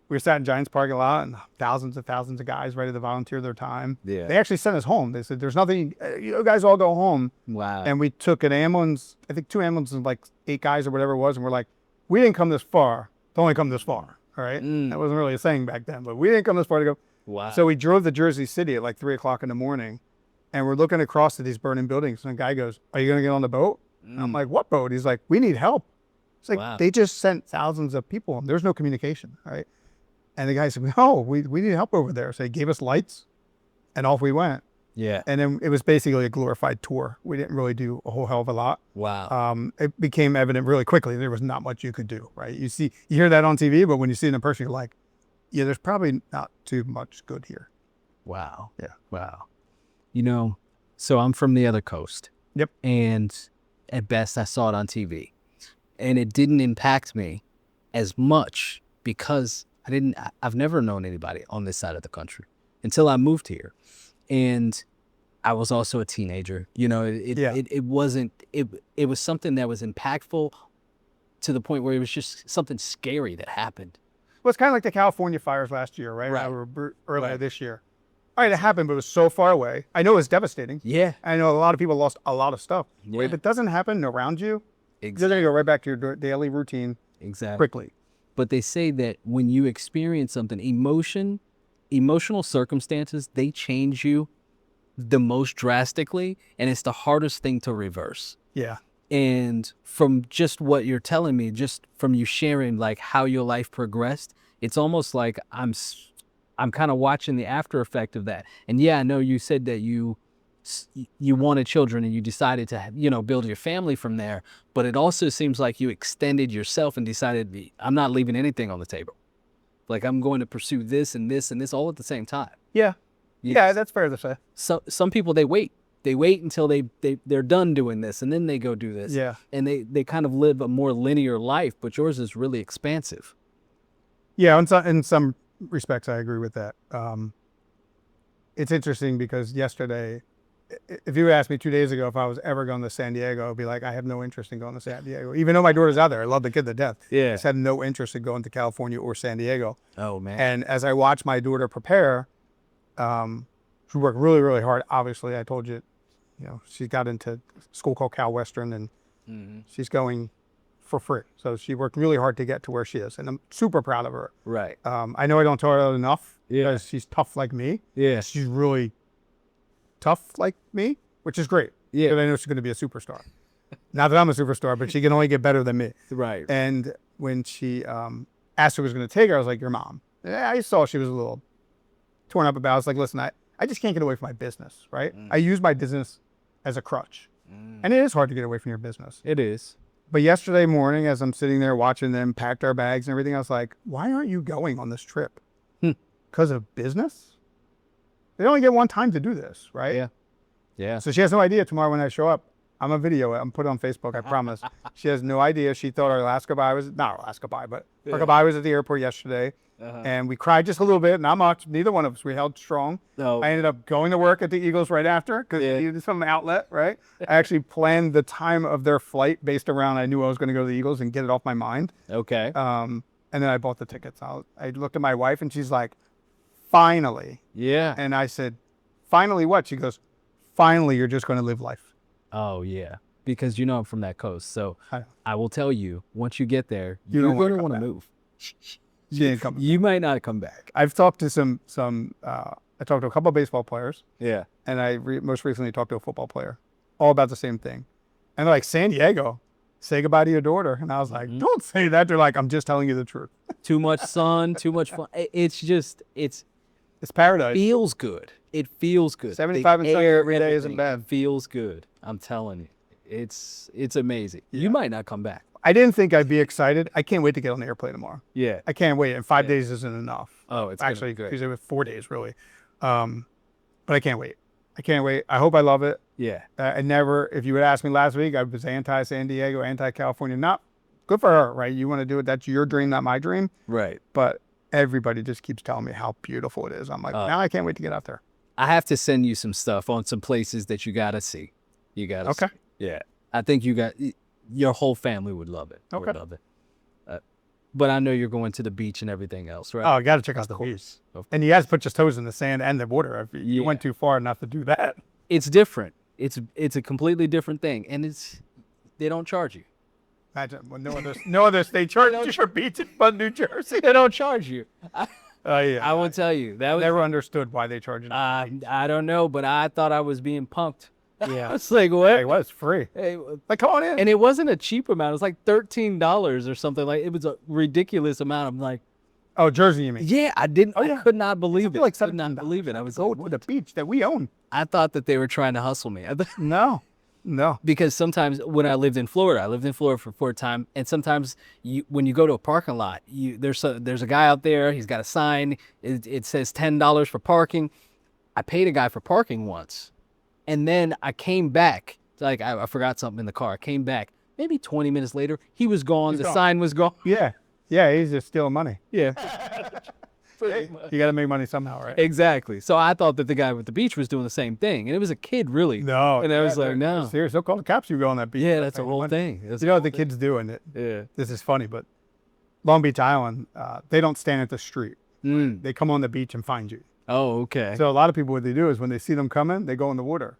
We were sat in Giants parking lot and thousands and thousands of guys ready to volunteer their time. Yeah. They actually sent us home. They said, there's nothing, you guys all go home. Wow. And we took an ambulance, I think 2 ambulances, like 8 guys or whatever it was. And we're like, we didn't come this far to only come this far. All right. That wasn't really a saying back then, but we didn't come this far to go. Wow. So we drove to Jersey City at like 3 o'clock in the morning and we're looking across to these burning buildings. And a guy goes, are you going to get on the boat? And I'm like, what boat? He's like, we need help. It's like, they just sent thousands of people. There's no communication, right? And the guy said, oh, we need help over there. So he gave us lights and off we went. Yeah. And then it was basically a glorified tour. We didn't really do a whole hell of a lot. Wow. It became evident really quickly there was not much you could do, right? You hear that on TV, but when you see it in person, you're like, yeah, there's probably not too much good here. Wow. Yeah. Wow. You know, so I'm from the other coast. Yep. And at best, I saw it on TV. And it didn't impact me as much because I've never known anybody on this side of the country until I moved here. And I was also a teenager. You know, it was something that was impactful to the point where it was just something scary that happened. Well, it's kind of like the California fires last year, right? Earlier this year. All right, it happened, but it was so far away. I know it was devastating. Yeah. I know a lot of people lost a lot of stuff. Yeah. But if it doesn't happen around you, Exactly. you're going to go right back to your daily routine quickly. But they say that when you experience something, emotional circumstances, they change you the most drastically, and it's the hardest thing to reverse. Yeah. And from just what you're telling me, just from you sharing like how your life progressed, it's almost like I'm kind of watching the after effect of that. And yeah, I know you said that you wanted children and you decided to, build your family from there. But it also seems like you extended yourself and decided, I'm not leaving anything on the table. Like I'm going to pursue this and this and this all at the same time. Yeah. Yeah, that's fair to say. So some people, they wait until they're done doing this and then they go do this. Yeah. And they kind of live a more linear life, but yours is really expansive. Yeah, in some respects, I agree with that. It's interesting because yesterday, if you asked me 2 days ago if I was ever going to San Diego, I'd be like, I have no interest in going to San Diego. Even though my daughter's out there, I love the kid to death. Yeah. I just had no interest in going to California or San Diego. Oh, man. And as I watched my daughter prepare, she worked really, really hard. Obviously, I told you, she got into school called Cal Western, and she's going for free. So she worked really hard to get to where she is, and I'm super proud of her. Right. I know I don't tell her enough because she's tough like me. Yeah. She's really tough like me, which is great. Yeah. Because I know she's going to be a superstar. Not that I'm a superstar, but she can only get better than me. Right. And when she asked who was going to take her, I was like, your mom. And I saw she was a little torn up about it. I was like, listen, I just can't get away from my business, right? I use my business as a crutch. And it is hard to get away from your business. It is. But yesterday morning, as I'm sitting there watching them pack our bags and everything, I was like, why aren't you going on this trip? Because of business? They only get one time to do this, right? Yeah. Yeah. So she has no idea tomorrow when I show up. I'm a video. I'm put it on Facebook, I promise. She has no idea. She thought our last goodbye was, not our last goodbye, but our goodbye was at the airport yesterday. And we cried just a little bit, not much. Neither one of us. We held strong. No. I ended up going to work at the Eagles right after because I needed some outlet, right? I actually planned the time of their flight based around I knew I was going to go to the Eagles and get it off my mind. Okay. And then I bought the tickets. I looked at my wife and she's like, finally. Yeah. And I said, finally what? She goes, finally, you're just going to live life. Oh, yeah. Because I'm from that coast. So I will tell you, once you get there, you're going to want to move. You might not come back. I've talked to I talked to a couple of baseball players. Yeah. And I most recently talked to a football player, all about the same thing. And they're like, San Diego, say goodbye to your daughter. And I was like, don't say that. They're like, I'm just telling you the truth. Too much sun, too much fun. It's paradise. Feels good. It feels good. 75 and sunny every day isn't bad. Feels good. I'm telling you. It's amazing. Yeah. You might not come back. I didn't think I'd be excited. I can't wait to get on the airplane tomorrow. Yeah. I can't wait. And 5 days isn't enough. Oh, it's actually good. Because it was 4 days really. But I can't wait. I can't wait. I hope I love it. Yeah. If you would ask me last week, I was anti-San Diego, anti-California. Not good for her, right? You want to do it. That's your dream, not my dream. Right. But everybody just keeps telling me how beautiful it is. I'm like, now I can't wait to get out there. I have to send you some stuff on some places that you got to see. You got to see. Yeah. I think your whole family would love it. Okay. Would love it. But I know you're going to the beach and everything else, right? Oh, you got to check out the beach. And you guys put your toes in the sand and the water. You went too far not to do that. It's different. It's a completely different thing. And they don't charge you. Imagine when no other state charges you for beaches but New Jersey. They don't charge you. Yeah. I won't tell you. Never understood why they charge you. I don't know, but I thought I was being punked Yeah. It's like, what? Hey, what? It's free. Hey, Like, come on in. and it wasn't a cheap amount. It was like $13 or something. Like, it was a ridiculous amount. I'm like, Oh, Jersey, you mean? yeah, I didn't. Oh, yeah. I could not believe it. Like Could not believe it. I was go like, to what? the beach that we own. I thought that they were trying to hustle me. No. Because sometimes when I lived in Florida for a time, and sometimes when you go to a parking lot, there's a guy out there. He's got a sign. It says $10 for parking. I paid a guy for parking once, and then I came back. Like I forgot something in the car. I came back. Maybe 20 minutes later, he was gone. The sign was gone. Yeah. Yeah, he's just stealing money. Yeah. You got to make money somehow, right? Exactly. So I thought that the guy with the beach was doing the same thing, and it was a kid, really. No. And I was like, no. Serious. They'll call the cops. You go on that beach. Yeah, that's a whole thing. You know what the kids do in it? Yeah. This is funny, but Long Beach Island, they don't stand at the street. They come on the beach and find you. Oh, okay. So a lot of people, what they do is when they see them coming, they go in the water.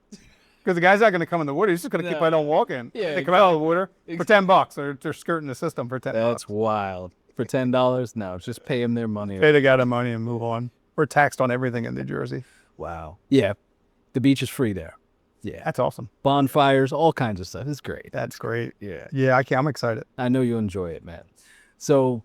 Because the guy's not going to come in the water. He's just going to keep right on walking. Yeah, they come out of the water for $10. They're skirting the system for $10. That's wild. For $10? No, just pay them their money. Pay the guy the money and move on. We're taxed on everything in New Jersey. Wow. Yeah. The beach is free there. Yeah. That's awesome. Bonfires, all kinds of stuff. It's great. That's great. Yeah. Yeah, I'm excited. I know you'll enjoy it, man. So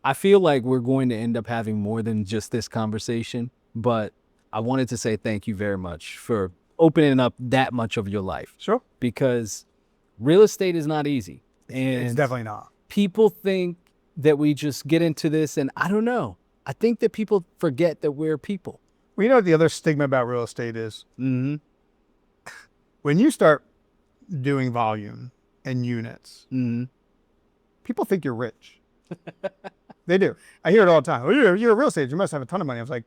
I feel like we're going to end up having more than just this conversation, but I wanted to say thank you very much for opening up that much of your life. Sure. Because real estate is not easy. And it's definitely not. People think that we just get into this, and I don't know. I think that people forget that we're people. Well, you know what the other stigma about real estate is? Mm-hmm. When you start doing volume and units, people think you're rich. They do. I hear it all the time. Oh, you're a real estate. You must have a ton of money. I was like,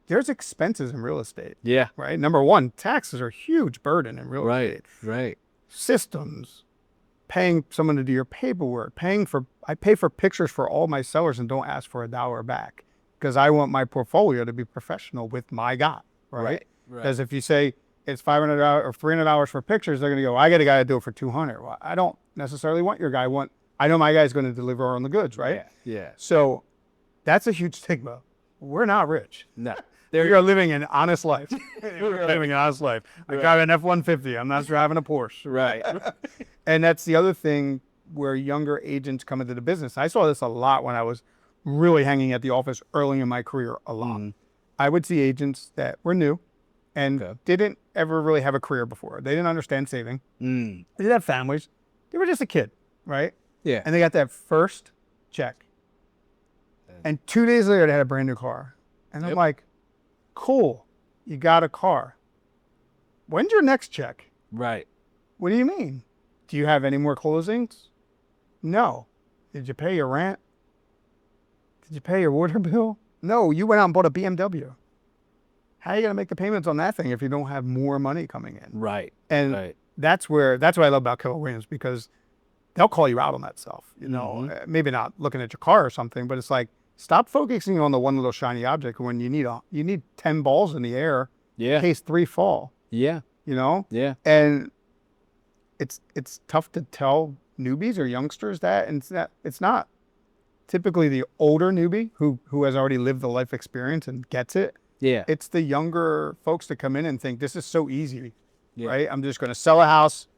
there's expenses in real estate. Yeah. Right? Number one, taxes are a huge burden in real estate. Right. Systems, paying someone to do your paperwork, I pay for pictures for all my sellers and don't ask for a dollar back because I want my portfolio to be professional with my guy, right? Because if you say it's $500 or $300 for pictures, they're going to go, I got a guy to do it for $200. Well, I don't necessarily want your guy. I know my guy's going to deliver on the goods, right? Yeah. So that's a huge stigma. We're not rich. No. You're living an honest life. You're living an honest life. I drive an F-150. I'm not driving a Porsche. Right. And that's the other thing where younger agents come into the business. I saw this a lot when I was really hanging at the office early in my career a lot. I would see agents that were new and didn't ever really have a career before. They didn't understand saving. They didn't have families. They were just a kid, right? Yeah. And they got that first check. And 2 days later, they had a brand new car. And I'm like, cool, you got a car. When's your next check? Right. What do you mean? Do you have any more closings? No. Did you pay your rent? Did you pay your water bill? No, you went out and bought a BMW. How are you going to make the payments on that thing if you don't have more money coming in? Right. And that's what I love about Keller Williams, because they'll call you out on that stuff. You know, maybe not looking at your car or something, but it's like, stop focusing on the one little shiny object when you need 10 balls in the air in case 3 fall. Yeah. You know? Yeah. And it's tough to tell newbies or youngsters that, and it's not typically the older newbie who has already lived the life experience and gets it. Yeah. It's the younger folks that come in and think this is so easy, right? I'm just going to sell a house,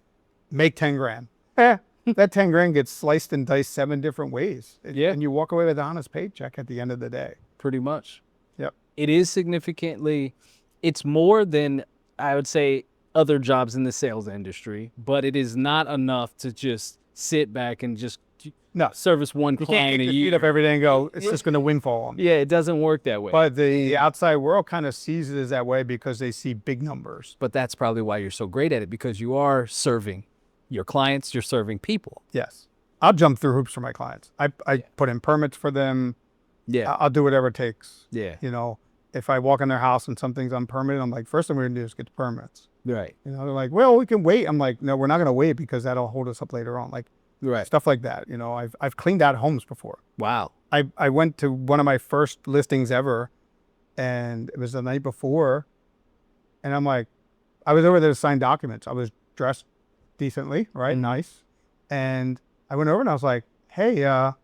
make 10 grand. That 10 grand gets sliced and diced 7 different ways. And you walk away with an honest paycheck at the end of the day. Pretty much. Yep. It is it's more than, I would say, other jobs in the sales industry, but it is not enough to just sit back and just service one client a year. Eat up every day and go, it's just going to windfall on me. Yeah, it doesn't work that way. But the outside world kind of sees it as that way because they see big numbers. But that's probably why you're so great at it, because you are serving your clients, you're serving people. Yes. I'll jump through hoops for my clients. I put in permits for them. Yeah. I'll do whatever it takes. Yeah. You know, if I walk in their house and something's unpermitted, I'm like, first thing we're going to do is get the permits. Right. You know, they're like, well, we can wait. I'm like, no, we're not going to wait because that'll hold us up later on. Like, stuff like that. You know, I've cleaned out homes before. Wow. I went to one of my first listings ever, and it was the night before, and I'm like, I was over there to sign documents. I was dressed decently, right? Nice. And I went over and I was like, hey, you're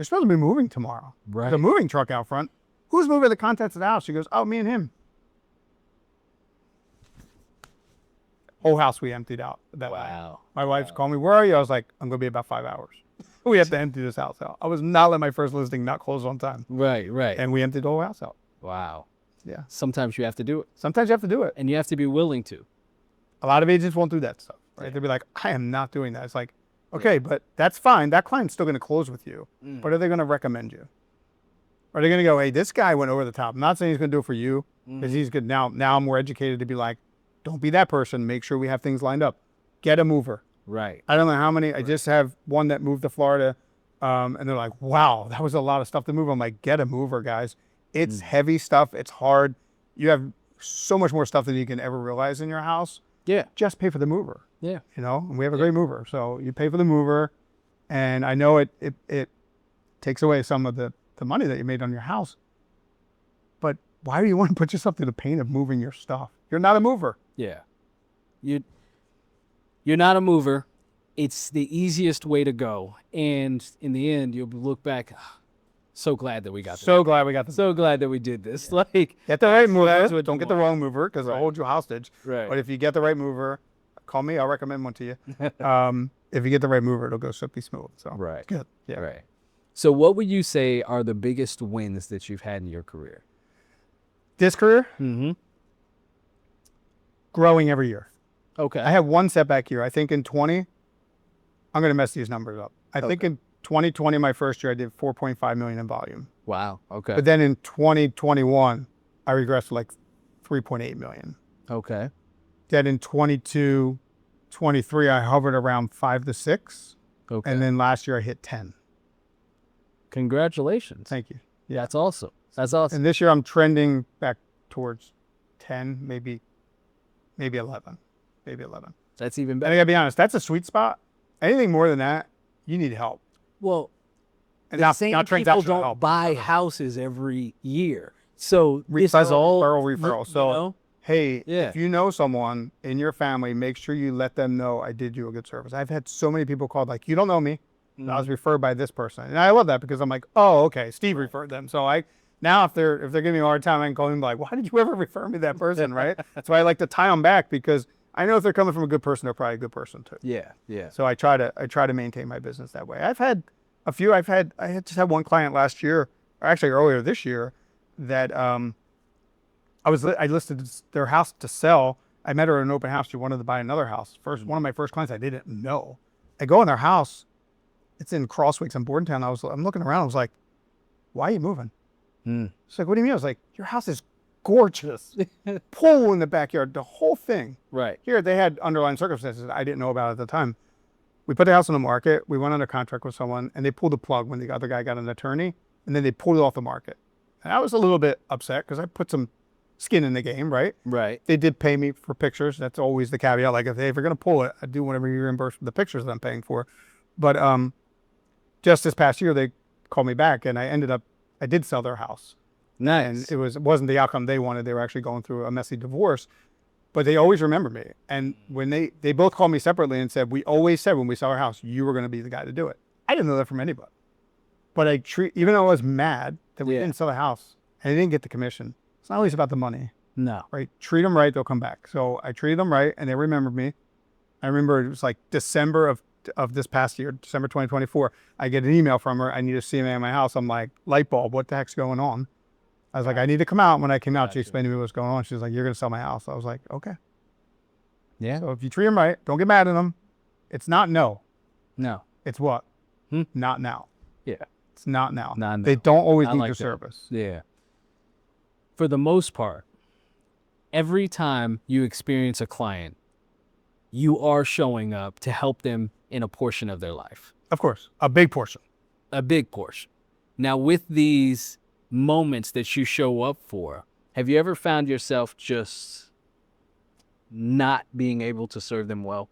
supposed to be moving tomorrow. Right. There's a moving truck out front. Who's moving the contents of the house? She goes, oh, me and him. Whole house we emptied out that night. Wow. My wife's called me, where are you? I was like, I'm going to be about 5 hours. We have to empty this house out. I was not letting my first listing not close on time. Right. And we emptied the whole house out. Wow. Yeah. Sometimes you have to do it. Sometimes you have to do it. And you have to be willing to. A lot of agents won't do that stuff, right? They'll be like, I am not doing that. It's like, okay, but that's fine. That client's still going to close with you. But are they going to recommend you? Are they going to go, hey, this guy went over the top. I'm not saying he's going to do it for you, because he's good. Now I'm more educated to be like, don't be that person. Make sure we have things lined up. Get a mover. Right. I don't know how many. I just have one that moved to Florida, and they're like, wow, that was a lot of stuff to move. I'm like, get a mover, guys. It's heavy stuff. It's hard. You have so much more stuff than you can ever realize in your house. Yeah. Just pay for the mover. Yeah. You know, and we have a great mover. So you pay for the mover, and I know it takes away some of the money that you made on your house. But why do you want to put yourself through the pain of moving your stuff? You're not a mover. Yeah. You're not a mover. It's the easiest way to go. And in the end, you'll look back, so glad that we got this. So glad we got this. So glad that we did this. Like, Get the right mover. Don't get the wrong mover, because I'll hold you hostage. Right. But if you get the right mover, call me. I'll recommend one to you. If you get the right mover, it'll go silky smooth. So right. good. Yeah. Right. So what would you say are the biggest wins that you've had in your career? This career, Mm-hmm. growing every year. Okay. I have one setback here. I think in 20, I'm going to mess these numbers up. I think in 2020, my first year, I did 4.5 million in volume. Wow. Okay. But then in 2021, I regressed to like 3.8 million. Okay. Then in 22, 23, I hovered around 5 to 6. Okay. And then last year I hit 10. Congratulations. Thank you. Yeah. That's awesome. That's awesome. And this year I'm trending back towards 10, maybe 11. Maybe 11. That's even And better. I gotta be honest, that's a sweet spot. Anything more than that, you need help. Well, And the not same people transactional don't help. buy houses every year. So this is Referral, all referral. So, you know? hey, Yeah. if you know someone in your family, make sure you let them know I did you a good service. I've had so many people called like, you don't know me. I was referred by this person. And I love that, because I'm like, oh, okay, Steve referred them. So now if they're giving me a hard time, I can call them like, why did you ever refer me that person, right? That's why I like to tie them back, because I know if they're coming from a good person, they're probably a good person too. Yeah. Yeah. So I try to maintain my business that way. I've had a few. I just had one client last year, or actually earlier this year, that I listed their house to sell. I met her at an open house. She wanted to buy another house. One of my first clients I didn't know. I go in their house. It's in Crosswicks in Bordentown. I'm looking around. I was like, why are you moving? She's like, what do you mean? I was like, your house is gorgeous. Pool in the backyard, the whole thing. Right. Here, they had underlying circumstances I didn't know about at the time. We put the house on the market. We went under contract with someone, and they pulled the plug when the other guy got an attorney, and then they pulled it off the market. And I was a little bit upset, because I put some skin in the game, right? Right. They did pay me for pictures. That's always the caveat. Like, if you're going to pull it, I do whatever you reimburse for the pictures that I'm paying for. But just this past year, they called me back, and I did sell their house. Nice. And it wasn't the outcome they wanted. They were actually going through a messy divorce, but they always remember me. And when they both called me separately and said, we always said when we sell our house, you were going to be the guy to do it. I didn't know that from anybody. But even though I was mad that we didn't sell the house and I didn't get the commission, it's not always about the money. No. Right? Treat them right, they'll come back. So I treated them right, and they remembered me. I remember it was like December of this past year, December 2024. I get an email from her. I need a CMA in my house. I'm like, light bulb, what the heck's going on? I was like, I need to come out. When I came out, she explained to me what's going on. She was like, you're going to sell my house. I was like, okay. Yeah. So if you treat them right, don't get mad at them. It's not no. No. It's what? Not now. Yeah. It's not now. Not now. They don't always I need like your that. service. Yeah. For the most part, every time you experience a client, you are showing up to help them in a portion of their life. Of course. A big portion. A big portion. Now, with these moments that you show up for, have you ever found yourself just not being able to serve them well?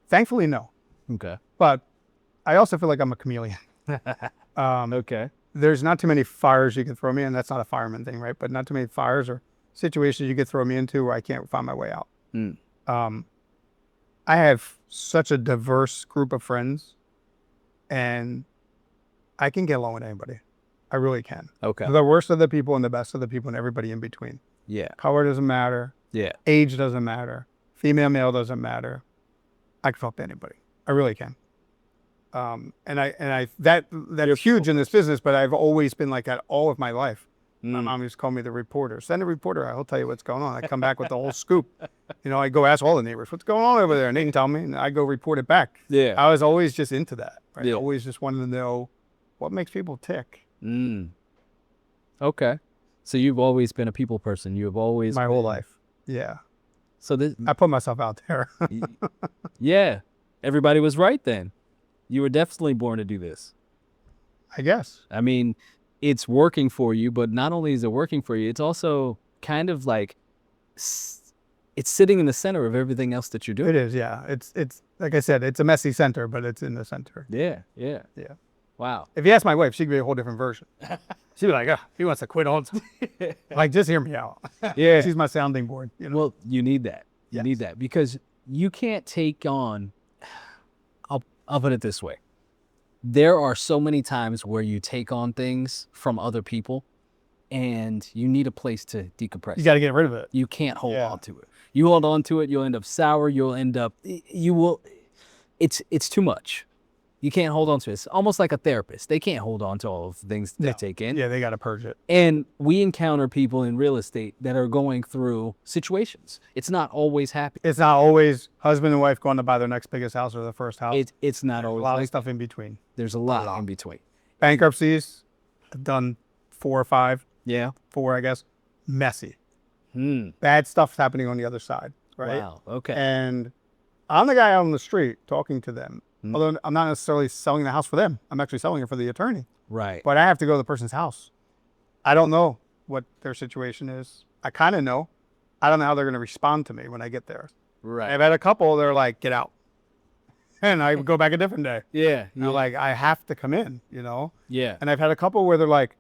Thankfully, no. Okay. But I also feel like I'm a chameleon. Okay. There's not too many fires you can throw me in. That's not a fireman thing, right? But not too many fires or situations you could throw me into where I can't find my way out. I have such a diverse group of friends, and I can get along with anybody. I really can. Okay. The worst of the people and the best of the people and everybody in between. Yeah. Color doesn't matter. Yeah. Age doesn't matter. Female, male doesn't matter. I can talk to anybody. I really can. That's huge in this business, but I've always been like that all of my life. My mom used to call me the reporter. Send a reporter. I'll tell you what's going on. I come back with the whole scoop. I go ask all the neighbors, what's going on over there? And they can tell me, and I go report it back. Yeah. I was always just into that. Right? Yeah. Always just wanted to know what makes people tick. Okay. So you've always been a people person. You've always my whole life. Yeah. So I put myself out there. Yeah. Everybody was right then. You were definitely born to do this. I guess. I mean, it's working for you, but not only is it working for you, it's also kind of like it's sitting in the center of everything else that you're doing. It is, yeah. It's like I said, it's a messy center, but it's in the center. Yeah. Wow. If you ask my wife, she'd be a whole different version. She'd be like, he wants to quit all the time. Like, just hear me out. Yeah. She's my sounding board. Well, you need that. You need that because you can't take on, I'll put it this way. There are so many times where you take on things from other people and you need a place to decompress. You got to get rid of it. You can't hold on to it. You hold on to it, you'll end up sour. It's too much. You can't hold on to it. It's almost like a therapist. They can't hold on to all of the things they take in. Yeah, they got to purge it. And we encounter people in real estate that are going through situations. It's not always happy. It's not always husband and wife going to buy their next biggest house or the first house. It's not always. A lot of stuff in between. There's a lot in between. Bankruptcies, I've done 4 or 5. Yeah. 4, I guess. Messy. Bad stuff's happening on the other side, right? Wow. Okay. And I'm the guy out on the street talking to them. Although I'm not necessarily selling the house for them. I'm actually selling it for the attorney. Right. But I have to go to the person's house. I don't know what their situation is. I kind of know. I don't know how they're going to respond to me when I get there. Right. I've had a couple, they're like, get out. And I go back a different day. Yeah. And they're like, I have to come in, Yeah. And I've had a couple where they're like,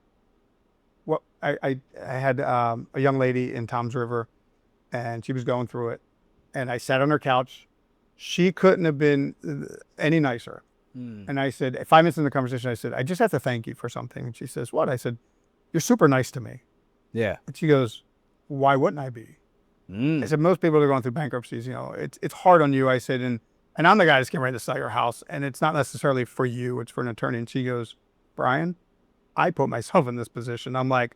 well, I had a young lady in Toms River and she was going through it. And I sat on her couch. She couldn't have been any nicer. And I said, 5 minutes in the conversation, I said, I just have to thank you for something. And she says, what? I said, you're super nice to me. Yeah. And she goes, why wouldn't I be? I said, most people are going through bankruptcies, it's hard on you. I said, and I'm the guy that's getting ready to sell your house. And it's not necessarily for you, it's for an attorney. And she goes, Brian, I put myself in this position. I'm like,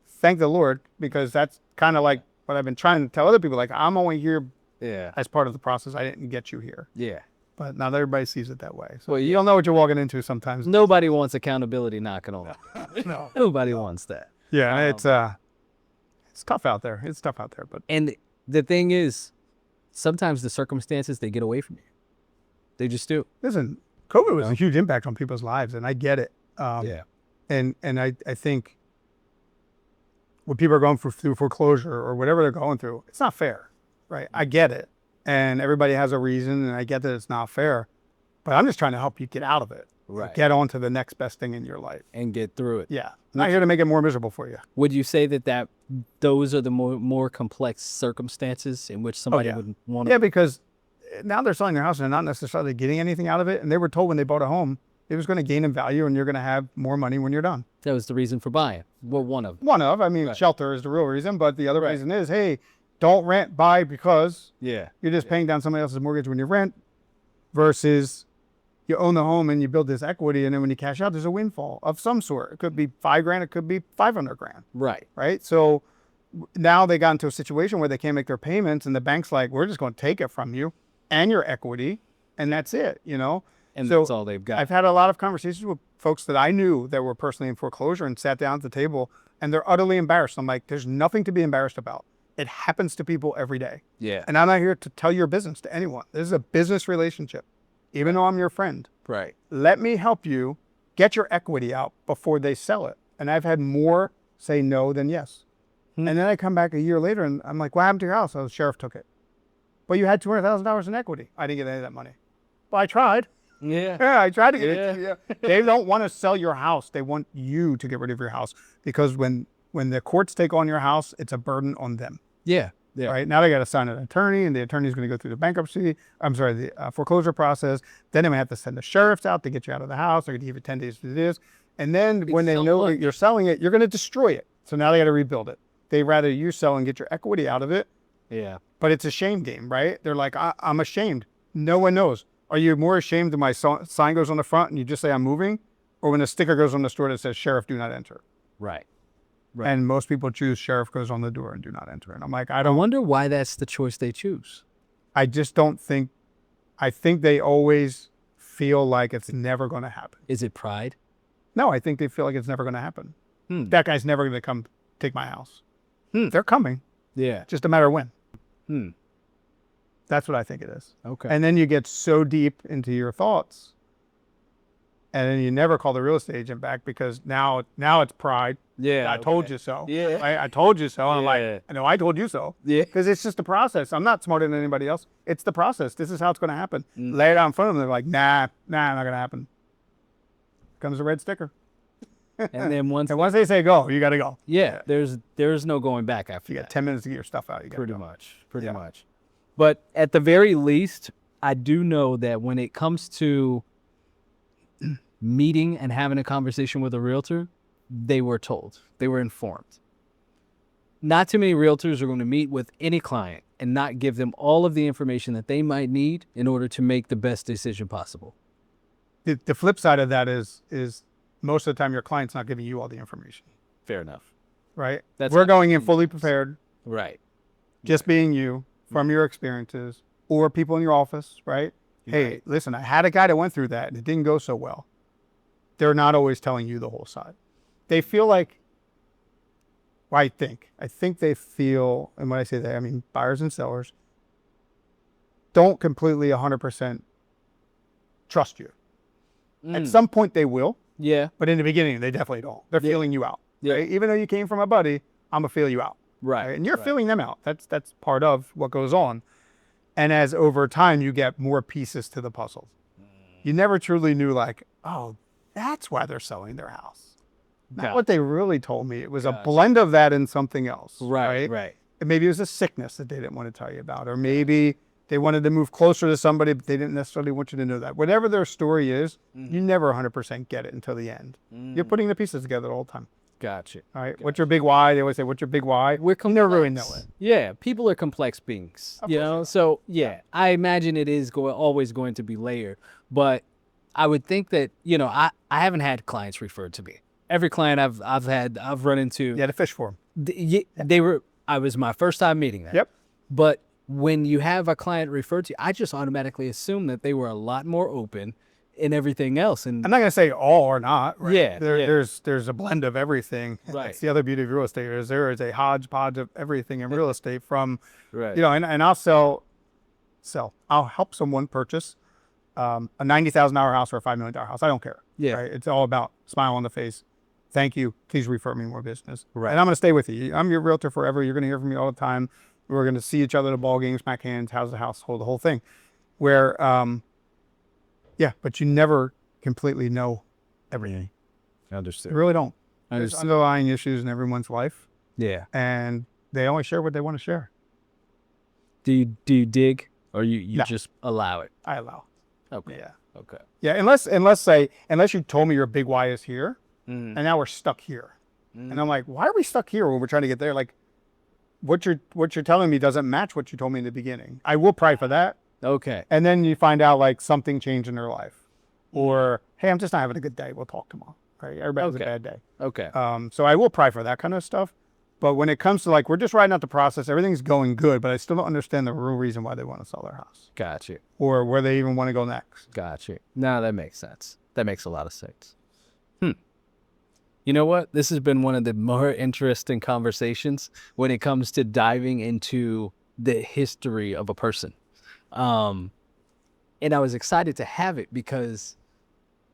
thank the Lord, because that's kind of like what I've been trying to tell other people. Like, I'm only here as part of the process. I didn't get you here. Yeah. But not everybody sees it that way. So you don't know what you're walking into sometimes. Nobody wants accountability knocking on. No. Nobody wants that. Yeah, it's tough out there. It's tough out there. But and the thing is, sometimes the circumstances, they get away from you. They just do. Listen, COVID was a huge impact on people's lives, and I get it. And I think when people are going through foreclosure or whatever they're going through, it's not fair. Right. I get it. And everybody has a reason, and I get that it's not fair. But I'm just trying to help you get out of it. Right. Get on to the next best thing in your life. And get through it. Yeah. I'm not here to make it more miserable for you. Would you say that those are the more complex circumstances in which somebody would want to... Yeah, because now they're selling their house and they're not necessarily getting anything out of it. And they were told when they bought a home, it was going to gain in value and you're going to have more money when you're done. That was the reason for buying. Well, one of them. I mean, shelter is the real reason. But the other reason is, hey, don't rent, buy, because you're just paying down somebody else's mortgage when you rent versus you own the home and you build this equity. And then when you cash out, there's a windfall of some sort. It could be $5,000. It could be $500,000. Right. Right. So now they got into a situation where they can't make their payments and the bank's like, we're just going to take it from you and your equity. And that's it, And so that's all they've got. I've had a lot of conversations with folks that I knew that were personally in foreclosure and sat down at the table and they're utterly embarrassed. I'm like, there's nothing to be embarrassed about. It happens to people every day. Yeah. And I'm not here to tell your business to anyone. This is a business relationship, even though I'm your friend. Right. Let me help you get your equity out before they sell it. And I've had more say no than yes. And then I come back a year later and I'm like, what happened to your house? Oh, the sheriff took it. But you had $200,000 in equity. I didn't get any of that money. Well, I tried. Yeah. Yeah, I tried to get it. Yeah. They don't want to sell your house. They want you to get rid of your house because when the courts take on your house, it's a burden on them. Yeah. Yeah. Right. Now they got to sign an attorney and the attorney's going to go through the foreclosure process. Then they may have to send the sheriffs out to get you out of the house. They're going to give you 10 days to do this. And then when they know that you're selling it, you're going to destroy it. So now they got to rebuild it. They'd rather you sell and get your equity out of it Yeah. But it's a shame game, right? They're like, I'm ashamed. No one knows. Are you more ashamed when my sign goes on the front and you just say I'm moving, or when a sticker goes on the store that says sheriff do not enter? Right. Right. And most people choose sheriff goes on the door and do not enter. And I'm like, I wonder why that's the choice they choose. I just don't think, I think they always feel like it's never going to happen. Is it pride? No, I think they feel like it's never going to happen. That guy's never going to come take my house. They're coming. Yeah. Just a matter of when. That's what I think it is. Okay. And then you get so deep into your thoughts, and then you never call the real estate agent back because now it's pride. Yeah. I told you so. Yeah. I told you so. And I'm Yeah. like, I know I told you so. Yeah. Because it's just the process. I'm not smarter than anybody else. It's the process. This is how it's going to happen. Lay it out in front of them. They're like, nah, not going to happen. Comes a red sticker. And then once they say go, you got to go. yeah, there's no going back after You that. got 10 minutes to get your stuff out. You got Pretty go. much. Pretty Yeah. much. But at the very least, I do know that when it comes to meeting and having a conversation with a realtor, they were told. They were informed. Not too many realtors are going to meet with any client and not give them all of the information that they might need in order to make the best decision possible. The flip side of that is most of the time your client's not giving you all the information. Fair enough. Right? That's We're going in fully prepared, Right. just being you from your experiences or people in your office, right? Hey, Right. listen, I had a guy that went through that and it didn't go so well. They're not always telling you the whole side. They feel like, well, I think they feel, and when I say that, I mean buyers and sellers, don't completely 100% trust you. At some point they will, Yeah. but in the beginning they definitely don't. They're feeling you out. Yeah. Right? Even though you came from a buddy, I'm gonna feel you out. Right. Right? And you're right. feeling them out. That's part of what goes on. And as over time you get more pieces to the puzzle. You never truly knew like, oh, that's why they're selling their house. Not Got what they really told me. It was a Gotcha. blend of that and something else. Right. Right. And maybe it was a sickness that they didn't want to tell you about, or maybe they wanted to move closer to somebody, but they didn't necessarily want you to know that. Whatever their story is, you never 100% get it until the end. You're putting the pieces together all the time. Gotcha. All right. What's your big why? They always say, what's your big why? We're You never really know it. Yeah, people are complex beings, Of you course know. they are. So yeah, I imagine it is always going to be layered. But I would think that I haven't had clients referred to me. Every client I've run into, You had to fish for them. I was my first time meeting them. Yep. But when you have a client referred to you, I just automatically assume that they were a lot more open in everything else. And I'm not going to say all or not. Right? Yeah, yeah. There's a blend of everything. Right. That's the other beauty of real estate is there is a hodgepodge of everything in real estate from, right. and I'll sell. I'll help someone purchase a $90,000 house or a $5 million house. I don't care. Yeah. Right? It's all about smile on the face. Thank you. Please refer me more business. Right. And I'm going to stay with you. I'm your realtor forever. You're going to hear from me all the time. We're going to see each other at the ball games, smack hands, how's the household, the whole thing. Where, but you never completely know everything. Understood. You really don't. There's Understood. underlying issues in everyone's life, Yeah. and they only share what they want to share. Do you dig or you No. just allow it? I allow. Okay. Yeah. Okay. Yeah. Unless you told me your big why is here, and now we're stuck here. And I'm like, why are we stuck here when we're trying to get there? Like, what you're telling me doesn't match what you told me in the beginning. I will pry for that. Okay. And then you find out like something changed in their life, or hey, I'm just not having a good day. We'll talk tomorrow. Right? Everybody has a Okay. bad day. Okay. So I will pry for that kind of stuff. But when it comes to like, we're just riding out the process, everything's going good, but I still don't understand the real reason why they want to sell their house Gotcha. or where they even want to go next. Gotcha. No, that makes sense. That makes a lot of sense. You know what? This has been one of the more interesting conversations when it comes to diving into the history of a person. And I was excited to have it because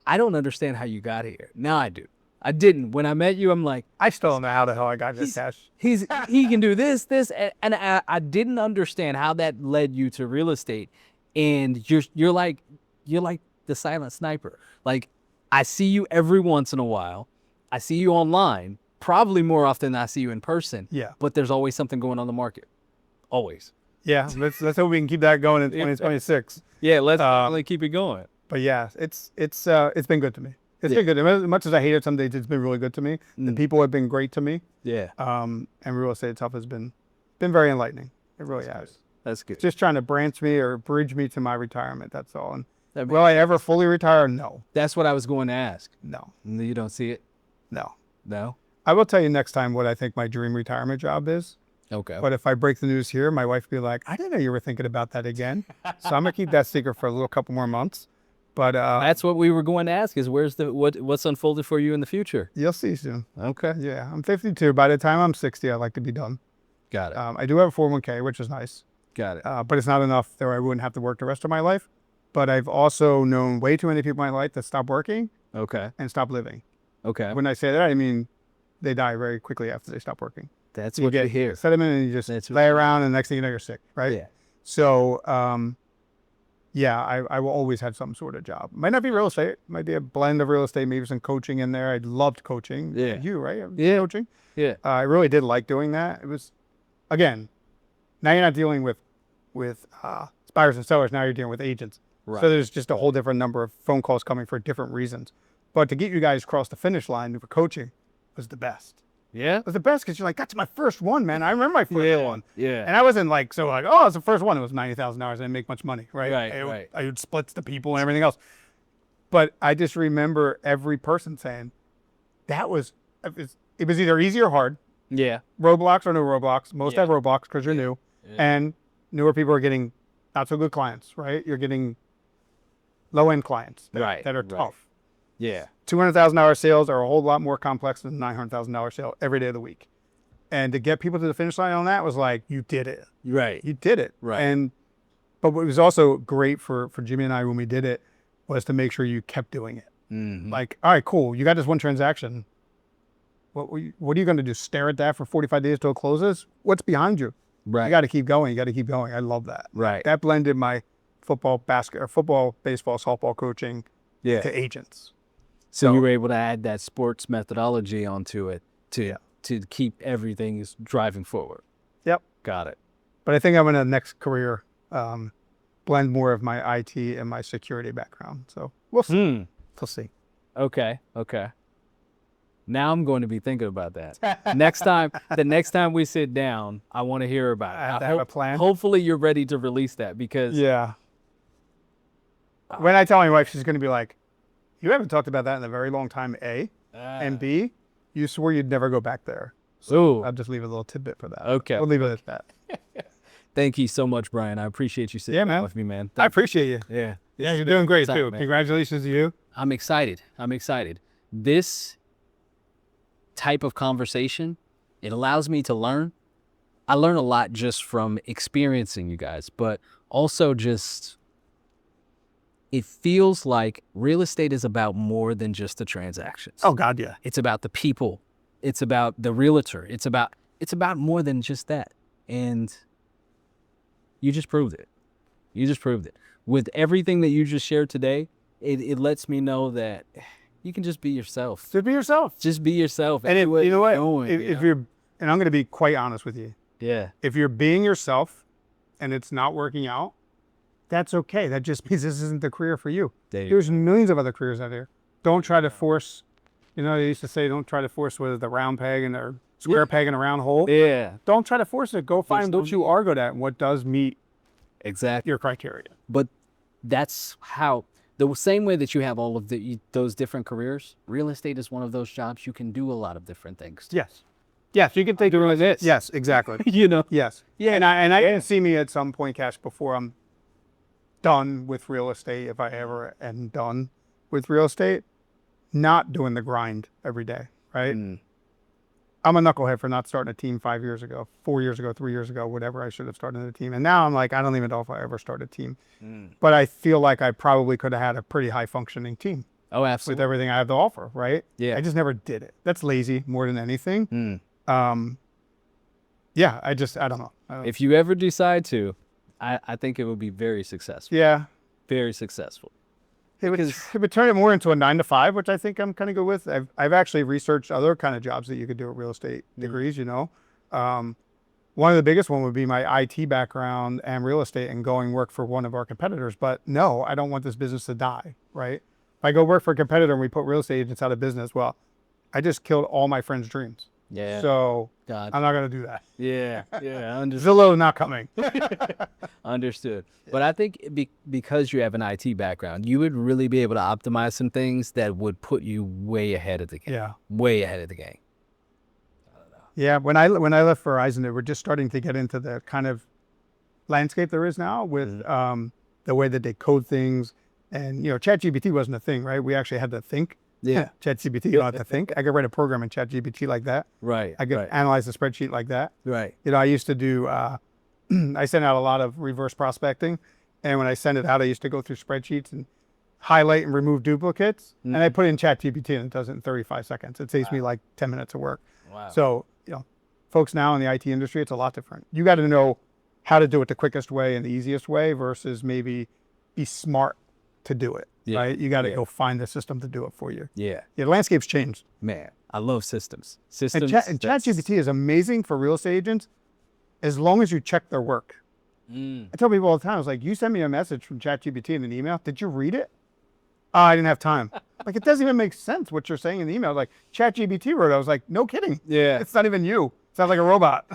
I don't understand how you got here. Now I do. I didn't. When I met you, I'm like, I still don't know how the hell I got this cash. he can do this, and I didn't understand how that led you to real estate. And you're like the silent sniper. Like, I see you every once in a while. I see you online, probably more often than I see you in person. Yeah. But there's always something going on the market. Always. Yeah. Let's hope we can keep that going in 2026. Yeah, let's definitely keep it going. But yeah, it's been good to me. It's been good. As much as I hate it some days, it's been really good to me. The people have been great to me. Yeah. And real estate itself has been very enlightening. It really has. That's good. Just trying to branch me or bridge me to my retirement. That's all. And will I ever fully retire? No. That's what I was going to ask. No. You don't see it? No. No? I will tell you next time what I think my dream retirement job is. Okay. But if I break the news here, my wife will be like, I didn't know you were thinking about that again. So I'm going to keep that secret for a couple more months. But that's what we were going to ask is what's unfolded for you in the future? You'll see soon. Okay. Yeah. I'm 52. By the time I'm 60, I'd like to be done. Got it. I do have a 401k, which is nice. Got it. But it's not enough that I wouldn't have to work the rest of my life. But I've also known way too many people in my life that stop working and stop living. Okay. When I say that, I mean they die very quickly after they stop working. That's what you hear. Sediment and you just lay around and the next thing you know, you're sick, right? Yeah. So, I will always have some sort of job. Might not be real estate. Might be a blend of real estate, maybe some coaching in there. I loved coaching. Yeah. You, right? Yeah. Coaching. Yeah. I really did like doing that. It was, again, now you're not dealing with buyers and sellers. Now you're dealing with agents. Right. So there's just a whole different number of phone calls coming for different reasons. But to get you guys across the finish line for coaching was the best. Yeah. It was the best because you're like, that's my first one, man. I remember my first one. Yeah. And I wasn't like, oh, it's the first one. It was $90,000. I didn't make much money, right? Right. I would split the people and everything else. But I just remember every person saying, it was either easy or hard. Yeah. Roadblocks or no roadblocks. Most have roadblocks because you're new. Yeah. And newer people are getting not so good clients, right? You're getting low-end clients that are tough. Yeah. $200,000 sales are a whole lot more complex than $900,000 sale every day of the week. And to get people to the finish line on that was like, you did it. Right. You did it. Right. But what was also great for Jimmy and I when we did it was to make sure you kept doing it. Mm-hmm. Like, all right, cool. You got this one transaction. What are you going to do? Stare at that for 45 days till it closes? What's behind you? Right. You got to keep going. You got to keep going. I love that. Right. That blended my football, baseball, softball coaching to agents. So you were able to add that sports methodology onto it to keep everything driving forward. Yep. Got it. But I think I'm in a next career blend more of my IT and my security background. So we'll see. We'll see. Okay. Now I'm going to be thinking about that. The next time we sit down, I want to hear about it. I have a plan. Hopefully you're ready to release that because when I tell my wife, she's going to be like, you haven't talked about that in a very long time, A. And B, you swore you'd never go back there. So I'll just leave a little tidbit for that. Okay. We'll leave it at that. Thank you so much, Brian. I appreciate you sitting down with me, man. I appreciate you. Yeah. Yeah, you're doing great too. Man. Congratulations to you. I'm excited. This type of conversation, it allows me to learn. I learn a lot just from experiencing you guys, but also just it feels like real estate is about more than just the transactions. Oh God, yeah. It's about the people. It's about the realtor. It's about more than just that. And you just proved it. With everything that you just shared today, it lets me know that you can just be yourself. Just be yourself. And you know what? If you're, and I'm going to be quite honest with you. Yeah. If you're being yourself and it's not working out, that's okay. That just means this isn't the career for you. There's millions of other careers out there. Don't try to force, they used to say, don't try to force the round peg and the square peg in a round hole. Yeah. Don't try to force it. Go find what you are good at and what does meet exactly your criteria. But that's how, the same way that you have all of those different careers, real estate is one of those jobs you can do a lot of different things. Yes. Yes, you can take it like this. Yes, exactly. Yes. Yeah. And I can see me at some point, Kash, before I'm done with real estate, if I ever am done with real estate, not doing the grind every day, right? I'm a knucklehead for not starting a team 5 years ago, 4 years ago, 3 years ago, whatever. I should have started a team. And now I'm like, I don't even know if I ever start a team. But I feel like I probably could have had a pretty high functioning team. Oh, absolutely. With everything I have to offer, right? Yeah. I just never did it. That's lazy more than anything. I don't know. If you ever decide to, I think it would be very successful. Yeah. Very successful. It would turn it more into a 9-to-5, which I think I'm kind of good with. I've actually researched other kind of jobs that you could do with real estate degrees, One of the biggest one would be my IT background and real estate and going work for one of our competitors. But no, I don't want this business to die, right? If I go work for a competitor and we put real estate agents out of business, well, I just killed all my friends' dreams. Yeah. So God. I'm not going to do that. Yeah. Yeah. Zillow not coming. Understood. But I think because you have an IT background, you would really be able to optimize some things that would put you way ahead of the game. Yeah. Way ahead of the game. Yeah. When I left Verizon, they were just starting to get into the kind of landscape there is now with the way that they code things. And, ChatGPT wasn't a thing, right? We actually had to think. Yeah. ChatGPT, you don't have to think. I could write a program in ChatGPT like that. Right. I could analyze a spreadsheet like that. Right. I used to do, I sent out a lot of reverse prospecting. And when I send it out, I used to go through spreadsheets and highlight and remove duplicates. And I put it in ChatGPT and it does it in 35 seconds. It saves me like 10 minutes of work. Wow. So, folks now in the IT industry, it's a lot different. You got to know how to do it the quickest way and the easiest way versus maybe be smart to do it, right? You got to go find the system to do it for you. Yeah. The landscape's changed. Man, I love systems. And ChatGPT is amazing for real estate agents as long as you check their work. I tell people all the time, I was like, you send me a message from ChatGPT in an email. Did you read it? Oh, I didn't have time. Like, it doesn't even make sense what you're saying in the email. Like, ChatGPT wrote it. I was like, no kidding. Yeah. It's not even you. It sounds like a robot.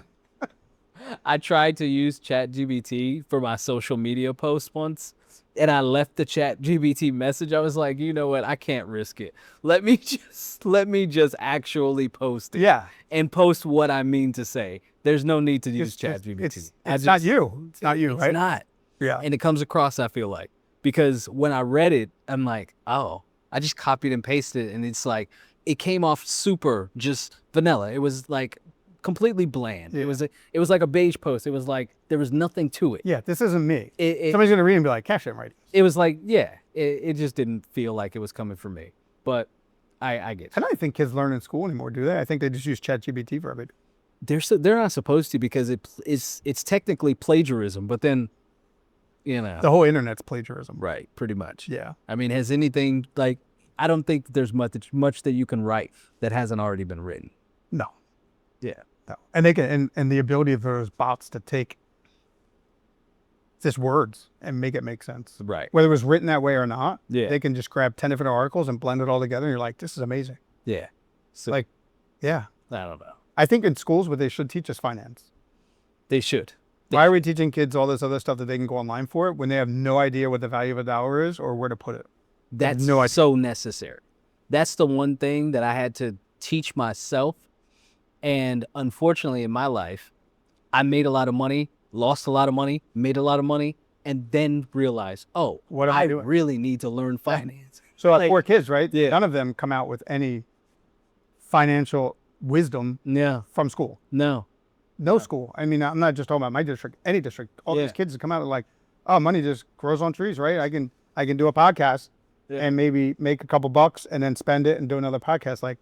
I tried to use ChatGPT for my social media post once, and I left the ChatGPT message. I was like, you know what? I can't risk it. Let me just actually post it. Yeah. And post what I mean to say. There's no need to use ChatGPT. It's not you. It's not you, right? It's not. Yeah. And it comes across, I feel like, because when I read it, I'm like, oh, I just copied and pasted it, and it's like, it came off super just vanilla. It was like completely bland. Yeah. It was like a beige post. It was like there was nothing to it. Yeah, this isn't me. Somebody's gonna read and be like, Kash didn't write it. It was like, it just didn't feel like it was coming from me. But I get it. I don't think kids learn in school anymore, do they? I think they just use ChatGPT for everything. They're not supposed to, because it's technically plagiarism, but then, the whole internet's plagiarism. Right, pretty much. Yeah. I mean, has anything, like, I don't think there's much that you can write that hasn't already been written. No. Yeah. No. And they can, and the ability of those bots to take just words and make it make sense. Right. Whether it was written that way or not, Yeah. they can just grab 10 different articles and blend it all together. And you're like, this is amazing. Yeah. So, Like, yeah. I don't know. I think in schools, what they should teach us finance. They should. Why are we teaching kids all this other stuff that they can go online for when they have no idea what the value of a dollar is or where to put it? That's so necessary. That's the one thing that I had to teach myself. And unfortunately, in my life, I made a lot of money, lost a lot of money, made a lot of money, and then realized, oh, what am I doing? Really need to learn finance. So like 4 kids, right? Yeah. None of them come out with any financial wisdom from school. No. No school. I mean, I'm not just talking about my district, any district. All these kids come out and like, oh, money just grows on trees, right? I can do a podcast and maybe make a couple bucks and then spend it and do another podcast. Like,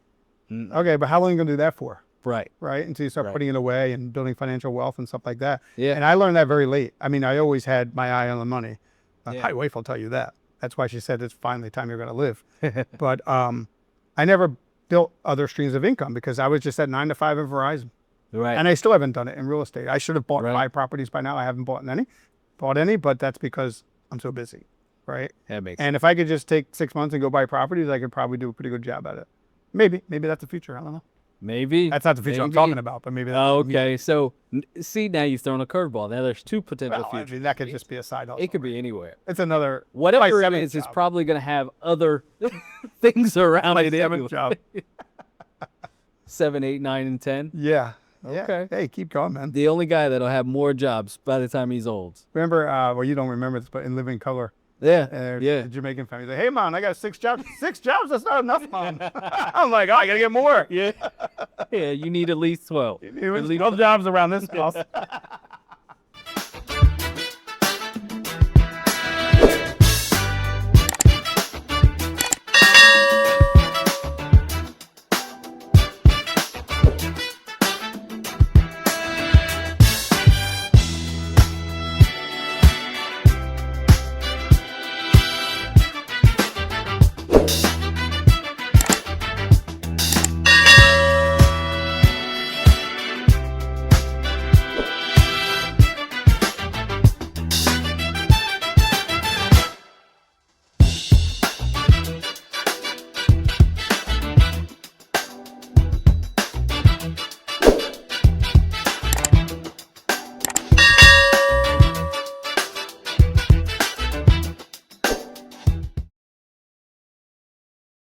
okay, but how long are you going to do that for? Right. Right. Until you start putting it away and building financial wealth and stuff like that. Yeah. And I learned that very late. I mean, I always had my eye on the money. My wife will tell you that. That's why she said it's finally time you're going to live. But I never built other streams of income because I was just at 9 to 5 in Verizon. Right. And I still haven't done it in real estate. I should have bought 5 properties by now. I haven't bought any, but that's because I'm so busy. Right. That makes sense. If I could just take 6 months and go buy properties, I could probably do a pretty good job at it. Maybe that's the future. I don't know. Maybe. That's not the future I'm talking about, but maybe that's okay. So see, now you've thrown a curveball. Now there's 2 potential futures. I mean, that could just be a side hustle. It could be anywhere. It's another whatever it is, it's probably going to have other things around it. 7th job. 7, 8, 9, and 10. Yeah. Okay. Hey, keep going, man. The only guy that'll have more jobs by the time he's old. Remember, well, you don't remember this, but in Living Color. Yeah. The Jamaican family. Like, hey, Mom, I got 6 jobs. 6 jobs? That's not enough, Mom. I'm like, oh, I got to get more. Yeah. Yeah, you need at least 12. You need at least 12 jobs around this house.